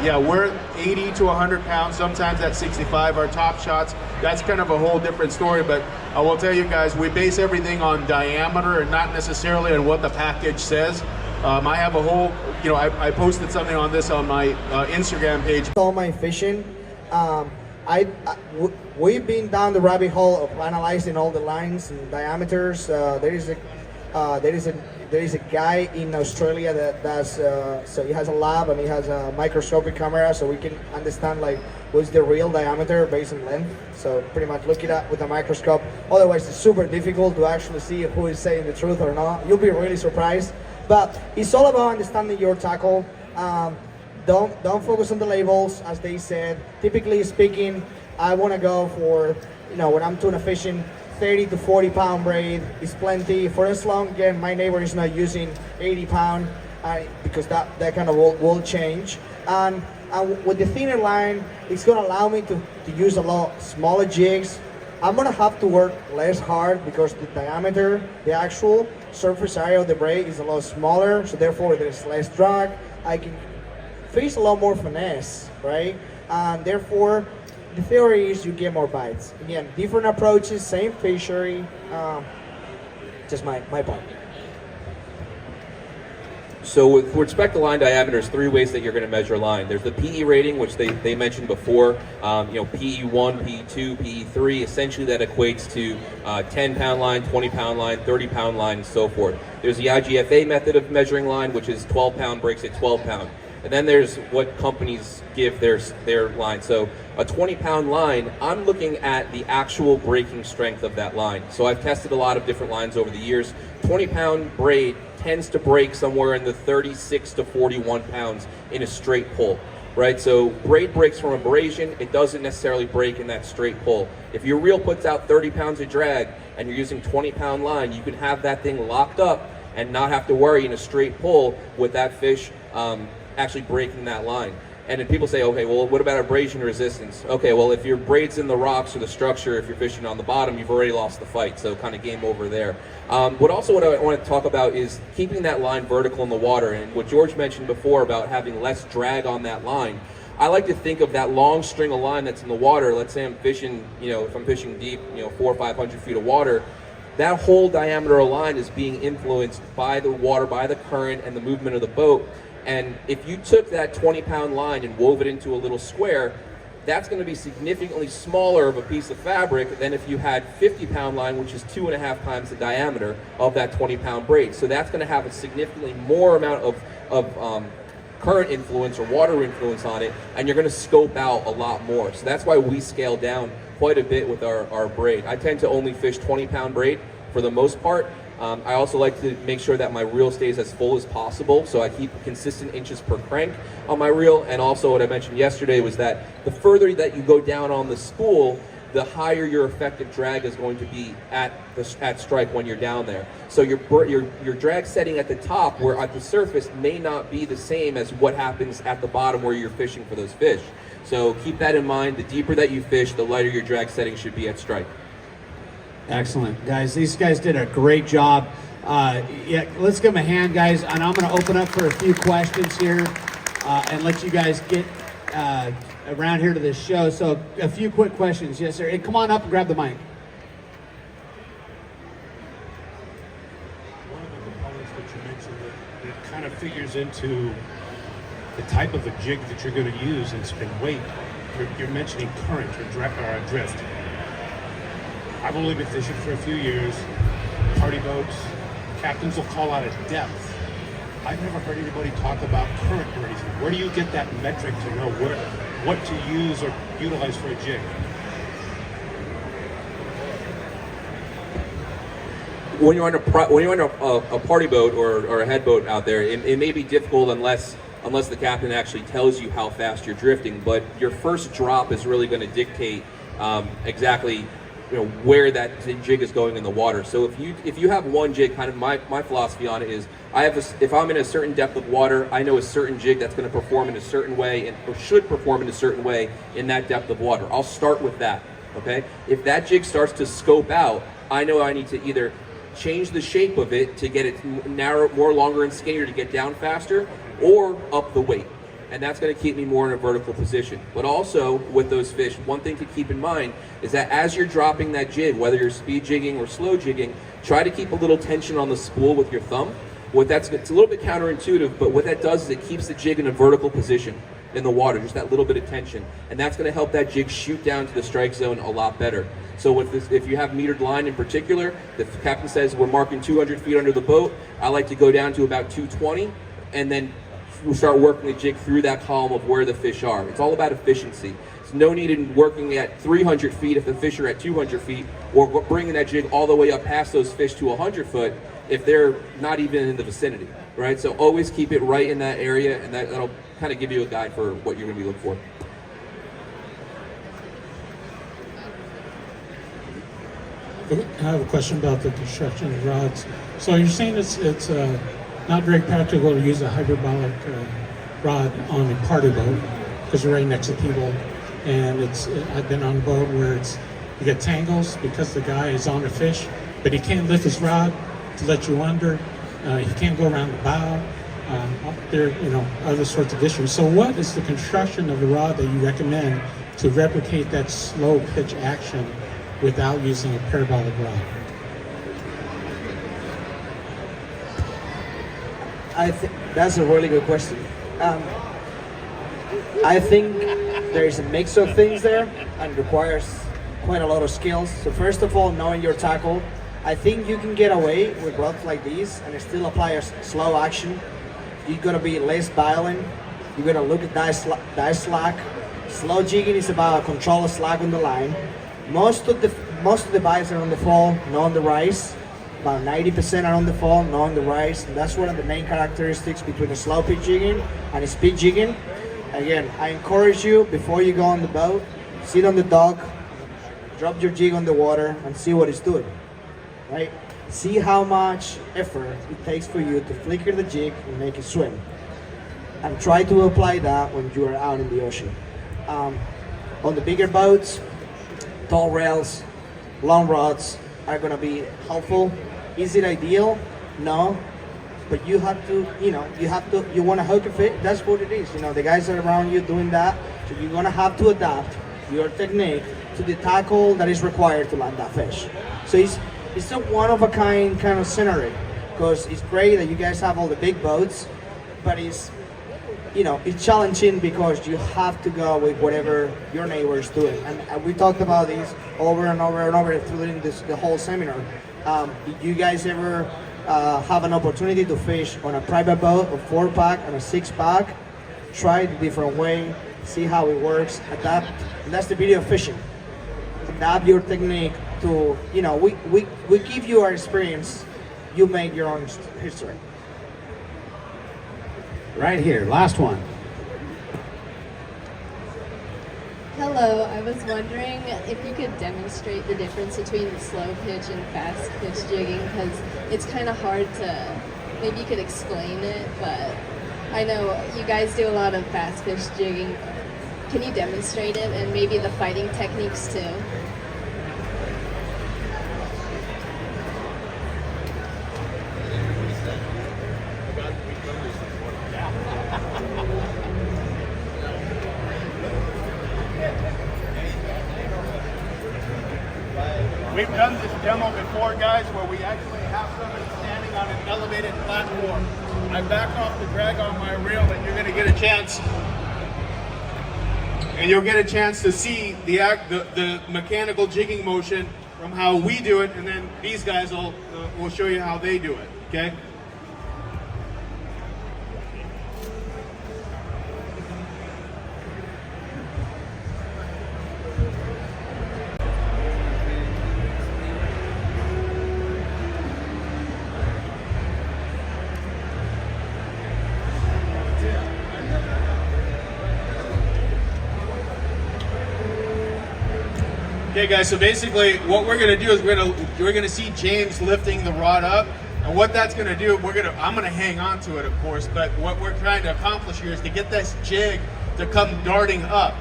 yeah, we're 80 to 100 pounds, sometimes at 65, our top shots. That's kind of a whole different story, but I will tell you guys, we base everything on diameter and not necessarily on what the package says. I have a whole, I posted something on this on my Instagram page. All my fishing, we've been down the rabbit hole of analyzing all the lines and diameters. There is a guy in Australia that does, so he has a lab and he has a microscopic camera, so we can understand like what's the real diameter based on length. So pretty much look it up with a microscope. Otherwise, it's super difficult to actually see who is saying the truth or not. You'll be really surprised. But it's all about understanding your tackle. Don't focus on the labels, as they said. Typically speaking, I want to go for, when I'm tuna fishing, 30 to 40 pound braid is plenty. For as long, again, my neighbor is not using 80 pound because that kind of will change. And with the thinner line, it's going to allow me to use a lot smaller jigs. I'm going to have to work less hard because the diameter, the actual surface area of the braid is a lot smaller, so therefore there's less drag. I can fish a lot more finesse, right? And therefore, the theory is you get more bites. Again, different approaches, same fishery, just my point. So with respect to line diameter, there's three ways that you're going to measure line. There's the PE rating, which they mentioned before, PE1, PE2, PE3, essentially that equates to 10-pound line, 20-pound line, 30-pound line, and so forth. There's the IGFA method of measuring line, which is 12-pound breaks at 12-pound. And then there's what companies give their line. So a 20-pound line, I'm looking at the actual breaking strength of that line. So I've tested a lot of different lines over the years. 20-pound braid tends to break somewhere in the 36 to 41 pounds in a straight pull, right? So braid breaks from abrasion. It doesn't necessarily break in that straight pull. If your reel puts out 30 pounds of drag and you're using 20-pound line, you can have that thing locked up and not have to worry in a straight pull with that fish actually breaking that line. And then people say, okay, well, what about abrasion resistance? Okay, well, if your braid's in the rocks or the structure, if you're fishing on the bottom, you've already lost the fight, so kind of game over there. What I want to talk about is keeping that line vertical in the water, and what George mentioned before about having less drag on that line. I like to think of that long string of line that's in the water. Let's say I'm fishing, if I'm fishing deep, 400 or 500 feet of water, that whole diameter of line is being influenced by the water, by the current, and the movement of the boat. And if you took that 20-pound line and wove it into a little square, that's going to be significantly smaller of a piece of fabric than if you had 50-pound line, which is 2.5 times the diameter of that 20-pound braid. So that's going to have a significantly more amount of current influence or water influence on it, and you're going to scope out a lot more. So that's why we scale down quite a bit with our braid. I tend to only fish 20-pound braid for the most part. I also like to make sure that my reel stays as full as possible, so I keep consistent inches per crank on my reel. And also what I mentioned yesterday was that the further that you go down on the spool, the higher your effective drag is going to be at strike when you're down there. So your drag setting at the top, where at the surface, may not be the same as what happens at the bottom where you're fishing for those fish. So keep that in mind. The deeper that you fish, the lighter your drag setting should be at strike. Excellent, guys. These guys did a great job. Yeah, let's give them a hand, guys. And I'm going to open up for a few questions here and let you guys get around here to this show. So a few quick questions. Yes, sir. Hey, come on up and grab the mic. One of the components that you mentioned that kind of figures into the type of a jig that you're going to use and weight. You're mentioning current or drift. I've only been fishing for a few years, party boats, captains will call out a depth. I've never heard anybody talk about current or anything. Where do you get that metric to know what to use or utilize for a jig? When you're on a party boat or a head boat out there, it may be difficult unless the captain actually tells you how fast you're drifting. But your first drop is really going to dictate exactly where that jig is going in the water. So if you have one jig, kind of my philosophy on it is if I'm in a certain depth of water, I know a certain jig that's going to perform in a certain way or should perform in a certain way in that depth of water. I'll start with that. Okay. If that jig starts to scope out, I know I need to either change the shape of it to get it narrow, more longer and skinnier to get down faster, or up the weight. And that's going to keep me more in a vertical position. But also with those fish, one thing to keep in mind is that as you're dropping that jig, whether you're speed jigging or slow jigging, try to keep a little tension on the spool with your thumb. It's a little bit counterintuitive, but what that does is it keeps the jig in a vertical position in the water, just that little bit of tension. And that's going to help that jig shoot down to the strike zone a lot better. So if you have metered line in particular, the captain says we're marking 200 feet under the boat, I like to go down to about 220 and then we'll start working the jig through that column of where the fish are. It's all about efficiency. There's no need in working at 300 feet if the fish are at 200 feet, or bringing that jig all the way up past those fish to 100 foot if they're not even in the vicinity, right? So always keep it right in that area, and that'll kind of give you a guide for what you're going to be looking for. I have a question about the construction of rods. So you're saying it's not very practical to use a hyperbolic rod on a party boat because you're right next to people, and I've been on a boat where you get tangles because the guy is on the fish, but he can't lift his rod to let you under. He can't go around the bow. There, other sorts of issues. So, what is the construction of the rod that you recommend to replicate that slow pitch action without using a parabolic rod? I think that's a really good question. I think there is a mix of things there and requires quite a lot of skills. So first of all, knowing your tackle. I think you can get away with rods like these and still apply a slow action. You're gonna be less violent. You're gonna look at that slack. Slow jigging is about control of slack on the line. Most of the bites are on the fall, not on the rise. About 90% are on the fall, not on the rise. And that's one of the main characteristics between a slow pitch jigging and a speed jigging. Again, I encourage you, before you go on the boat, sit on the dock, drop your jig on the water and see what it's doing, right? See how much effort it takes for you to flicker the jig and make it swim. And try to apply that when you are out in the ocean. On the bigger boats, tall rails, long rods are gonna be helpful. Is it ideal? No. But you have to, you want to hook a fish, that's what it is. The guys are around you doing that, so you're gonna have to adapt your technique to the tackle that is required to land that fish. So it's a one-of-a-kind kind of scenery, because it's great that you guys have all the big boats, but it's challenging because you have to go with whatever your neighbor is doing. And we talked about this over and over and over, including the whole seminar. Did you guys ever have an opportunity to fish on a private boat, a 4-pack and a 6-pack? Try it a different way, see how it works, adapt. And that's the beauty of fishing. Adapt your technique to, we give you our experience, you make your own history. Right here, last one. Hello, I was wondering if you could demonstrate the difference between the slow pitch and fast pitch jigging, because it's kind of hard to, maybe you could explain it, but I know you guys do a lot of fast pitch jigging. Can you demonstrate it and maybe the fighting techniques too? We've done this demo before, guys, where we actually have somebody standing on an elevated platform. I back off the drag on my reel, and you're going to get a chance. And you'll get a chance to see the mechanical jigging motion from how we do it, and then these guys will show you how they do it. Okay. Okay, guys, so basically what we're going to do is we're going to see James lifting the rod up, and what that's going to do, I'm going to hang on to it, of course, but what we're trying to accomplish here is to get this jig to come darting up.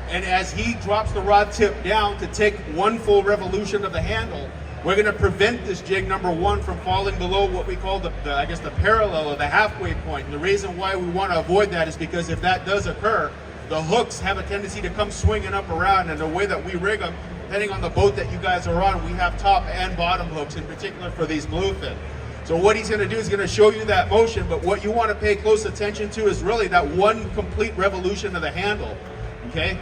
And as he drops the rod tip down to take one full revolution of the handle, we're going to prevent this jig, number one, from falling below what we call the parallel or the halfway point. And the reason why we want to avoid that is because if that does occur, the hooks have a tendency to come swinging up around, and the way that we rig them, depending on the boat that you guys are on, we have top and bottom hooks, in particular for these bluefin. So what he's going to do is going to show you that motion, but what you want to pay close attention to is really that one complete revolution of the handle, okay?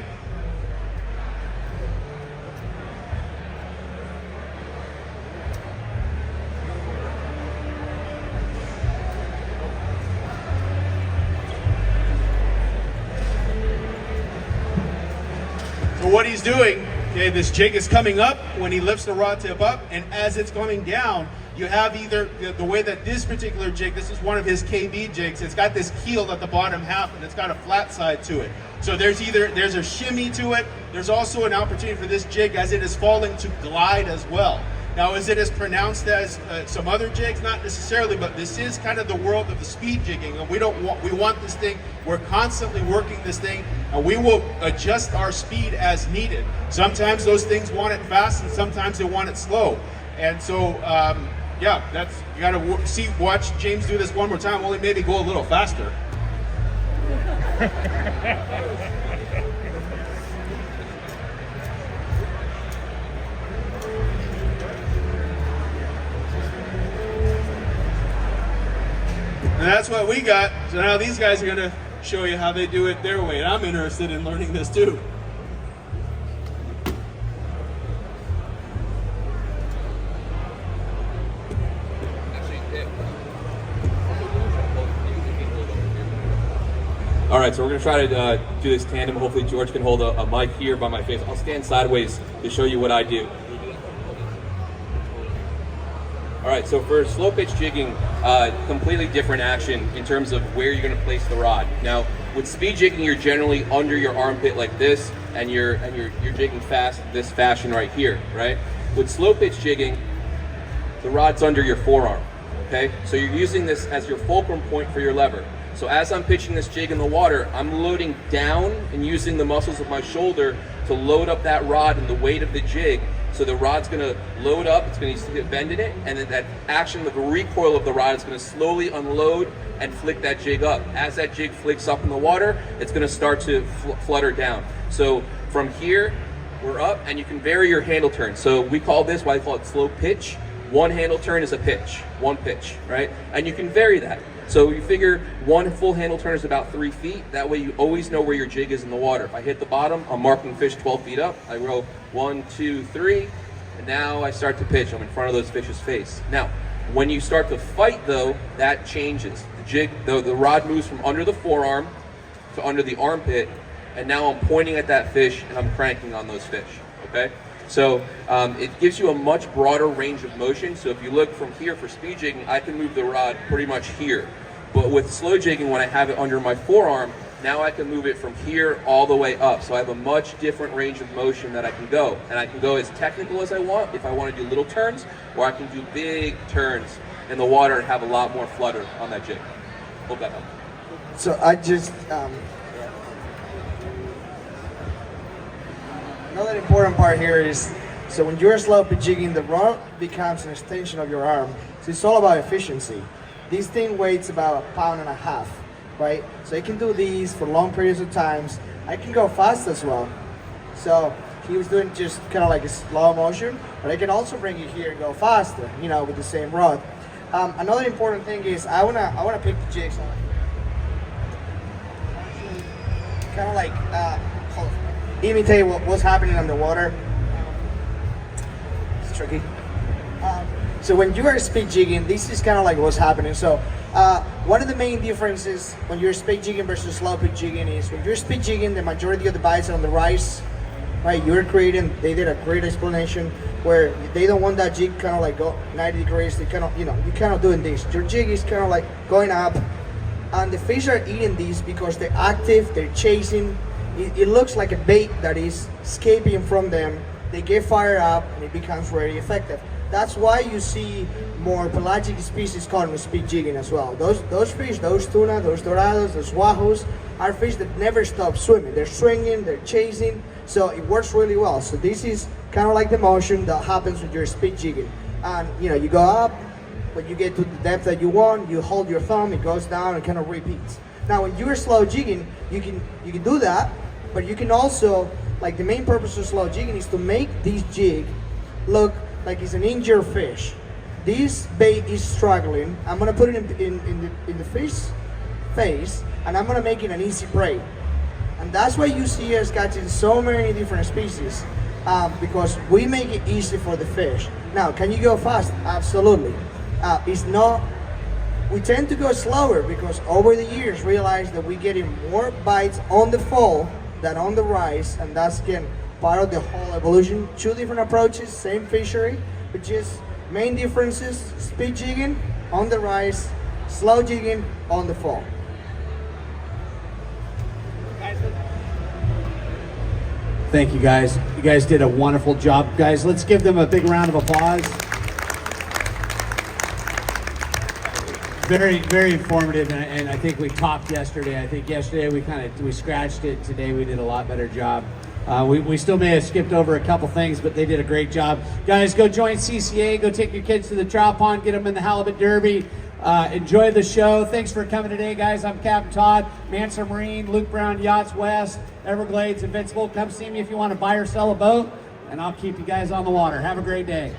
So what he's doing, okay, this jig is coming up when he lifts the rod tip up, and as it's coming down, you have either the way that this particular jig, this is one of his KB jigs, it's got this keel at the bottom half, and it's got a flat side to it. So there's a shimmy to it, there's also an opportunity for this jig as it is falling to glide as well. Now, is it as pronounced as some other jigs? Not necessarily, but this is kind of the world of the speed jigging, and we want this thing, we're constantly working this thing, and we will adjust our speed as needed. Sometimes those things want it fast, and sometimes they want it slow. And so, yeah, you gotta watch James do this one more time, only maybe go a little faster. And that's what we got. So now these guys are going to show you how they do it their way. And I'm interested in learning this too. All right, so we're going to try to do this tandem. Hopefully George can hold a mic here by my face. I'll stand sideways to show you what I do. All right, so for slow pitch jigging, completely different action in terms of where you're going to place the rod. Now, with speed jigging, you're generally under your armpit like this, and you're jigging fast this fashion right here, right? With slow pitch jigging, the rod's under your forearm. Okay, so you're using this as your fulcrum point for your lever. So as I'm pitching this jig in the water, I'm loading down and using the muscles of my shoulder to load up that rod and the weight of the jig. So the rod's gonna load up, it's gonna get bend in it, and then that action, the recoil of the rod is gonna slowly unload and flick that jig up. As that jig flicks up in the water, it's gonna start to flutter down. So from here, we're up, and you can vary your handle turn. So we call this, why I call it slow pitch. one handle turn is a pitch, one pitch, right? And you can vary that. So you figure one full handle turn is about 3 feet. That way you always know where your jig is in the water. If I hit the bottom, I'm marking the fish 12 feet up. I row 1, 2, 3, and now I start to pitch. I'm in front of those fish's face. Now, when you start to fight though, that changes. The jig, the rod moves from under the forearm to under the armpit, and now I'm pointing at that fish and I'm cranking on those fish, okay? So it gives you a much broader range of motion. So if you look from here for speed jigging, I can move the rod pretty much here. But with slow jigging, when I have it under my forearm, now I can move it from here all the way up. So I have a much different range of motion that I can go. And I can go as technical as I want if I want to do little turns, or I can do big turns in the water and have a lot more flutter on that jig. Hope that helps. So I just another important part here is, so when you're slow pitch jigging, the rod becomes an extension of your arm. So it's all about efficiency. This thing weighs about 1.5 pounds, right? So I can do these for long periods of times. I can go fast as well. So he was doing just kind of like a slow motion, but I can also bring it here and go faster, you know, with the same rod. Another important thing is I wanna pick the jigs on. Kind of like imitate what's happening underwater. It's tricky. So when you are speed jigging, this is kind of like what's happening. So one of the main differences when you're speed jigging versus slow pitch jigging is when you're speed jigging, the majority of the bites are on the rise, right? You're creating, they did a great explanation where they don't want that jig kind of like go 90 degrees. They kind of, you know, you're kind of doing this. Your jig is kind of like going up, and the fish are eating these because they're active, they're chasing. It looks like a bait that is escaping from them. They get fired up and it becomes very effective. That's why you see more pelagic species caught in speed jigging as well. Those fish, those tuna, those dorados, those wahoos, are fish that never stop swimming. They're swinging, they're chasing, so it works really well. So this is kind of like the motion that happens with your speed jigging. And you know, you go up, when you get to the depth that you want, you hold your thumb, it goes down and kind of repeats. Now when you're slow jigging, you can do that, but you can also, like the main purpose of slow jigging is to make this jig look like it's an injured fish. This bait is struggling. I'm gonna put it in the fish's face, and I'm gonna make it an easy prey. And that's why you see us catching so many different species, because we make it easy for the fish. Now, can you go fast? Absolutely. It's not. We tend to go slower because over the years realize that we're getting more bites on the fall than on the rise, and that's again part of the whole evolution. Two different approaches, same fishery, but just main differences: speed jigging on the rise, slow jigging on the fall. Thank you guys. You guys did a wonderful job. Guys, let's give them a big round of applause. Very, very informative, and I think we talked yesterday. I think yesterday we scratched it. Today we did a lot better job. We still may have skipped over a couple things, but they did a great job. Guys, go join CCA. Go take your kids to the trout pond. Get them in the halibut derby. Enjoy the show. Thanks for coming today, guys. I'm Captain Todd, Manser Marine, Luke Brown Yachts West, Everglades Invincible. Come see me if you want to buy or sell a boat, and I'll keep you guys on the water. Have a great day.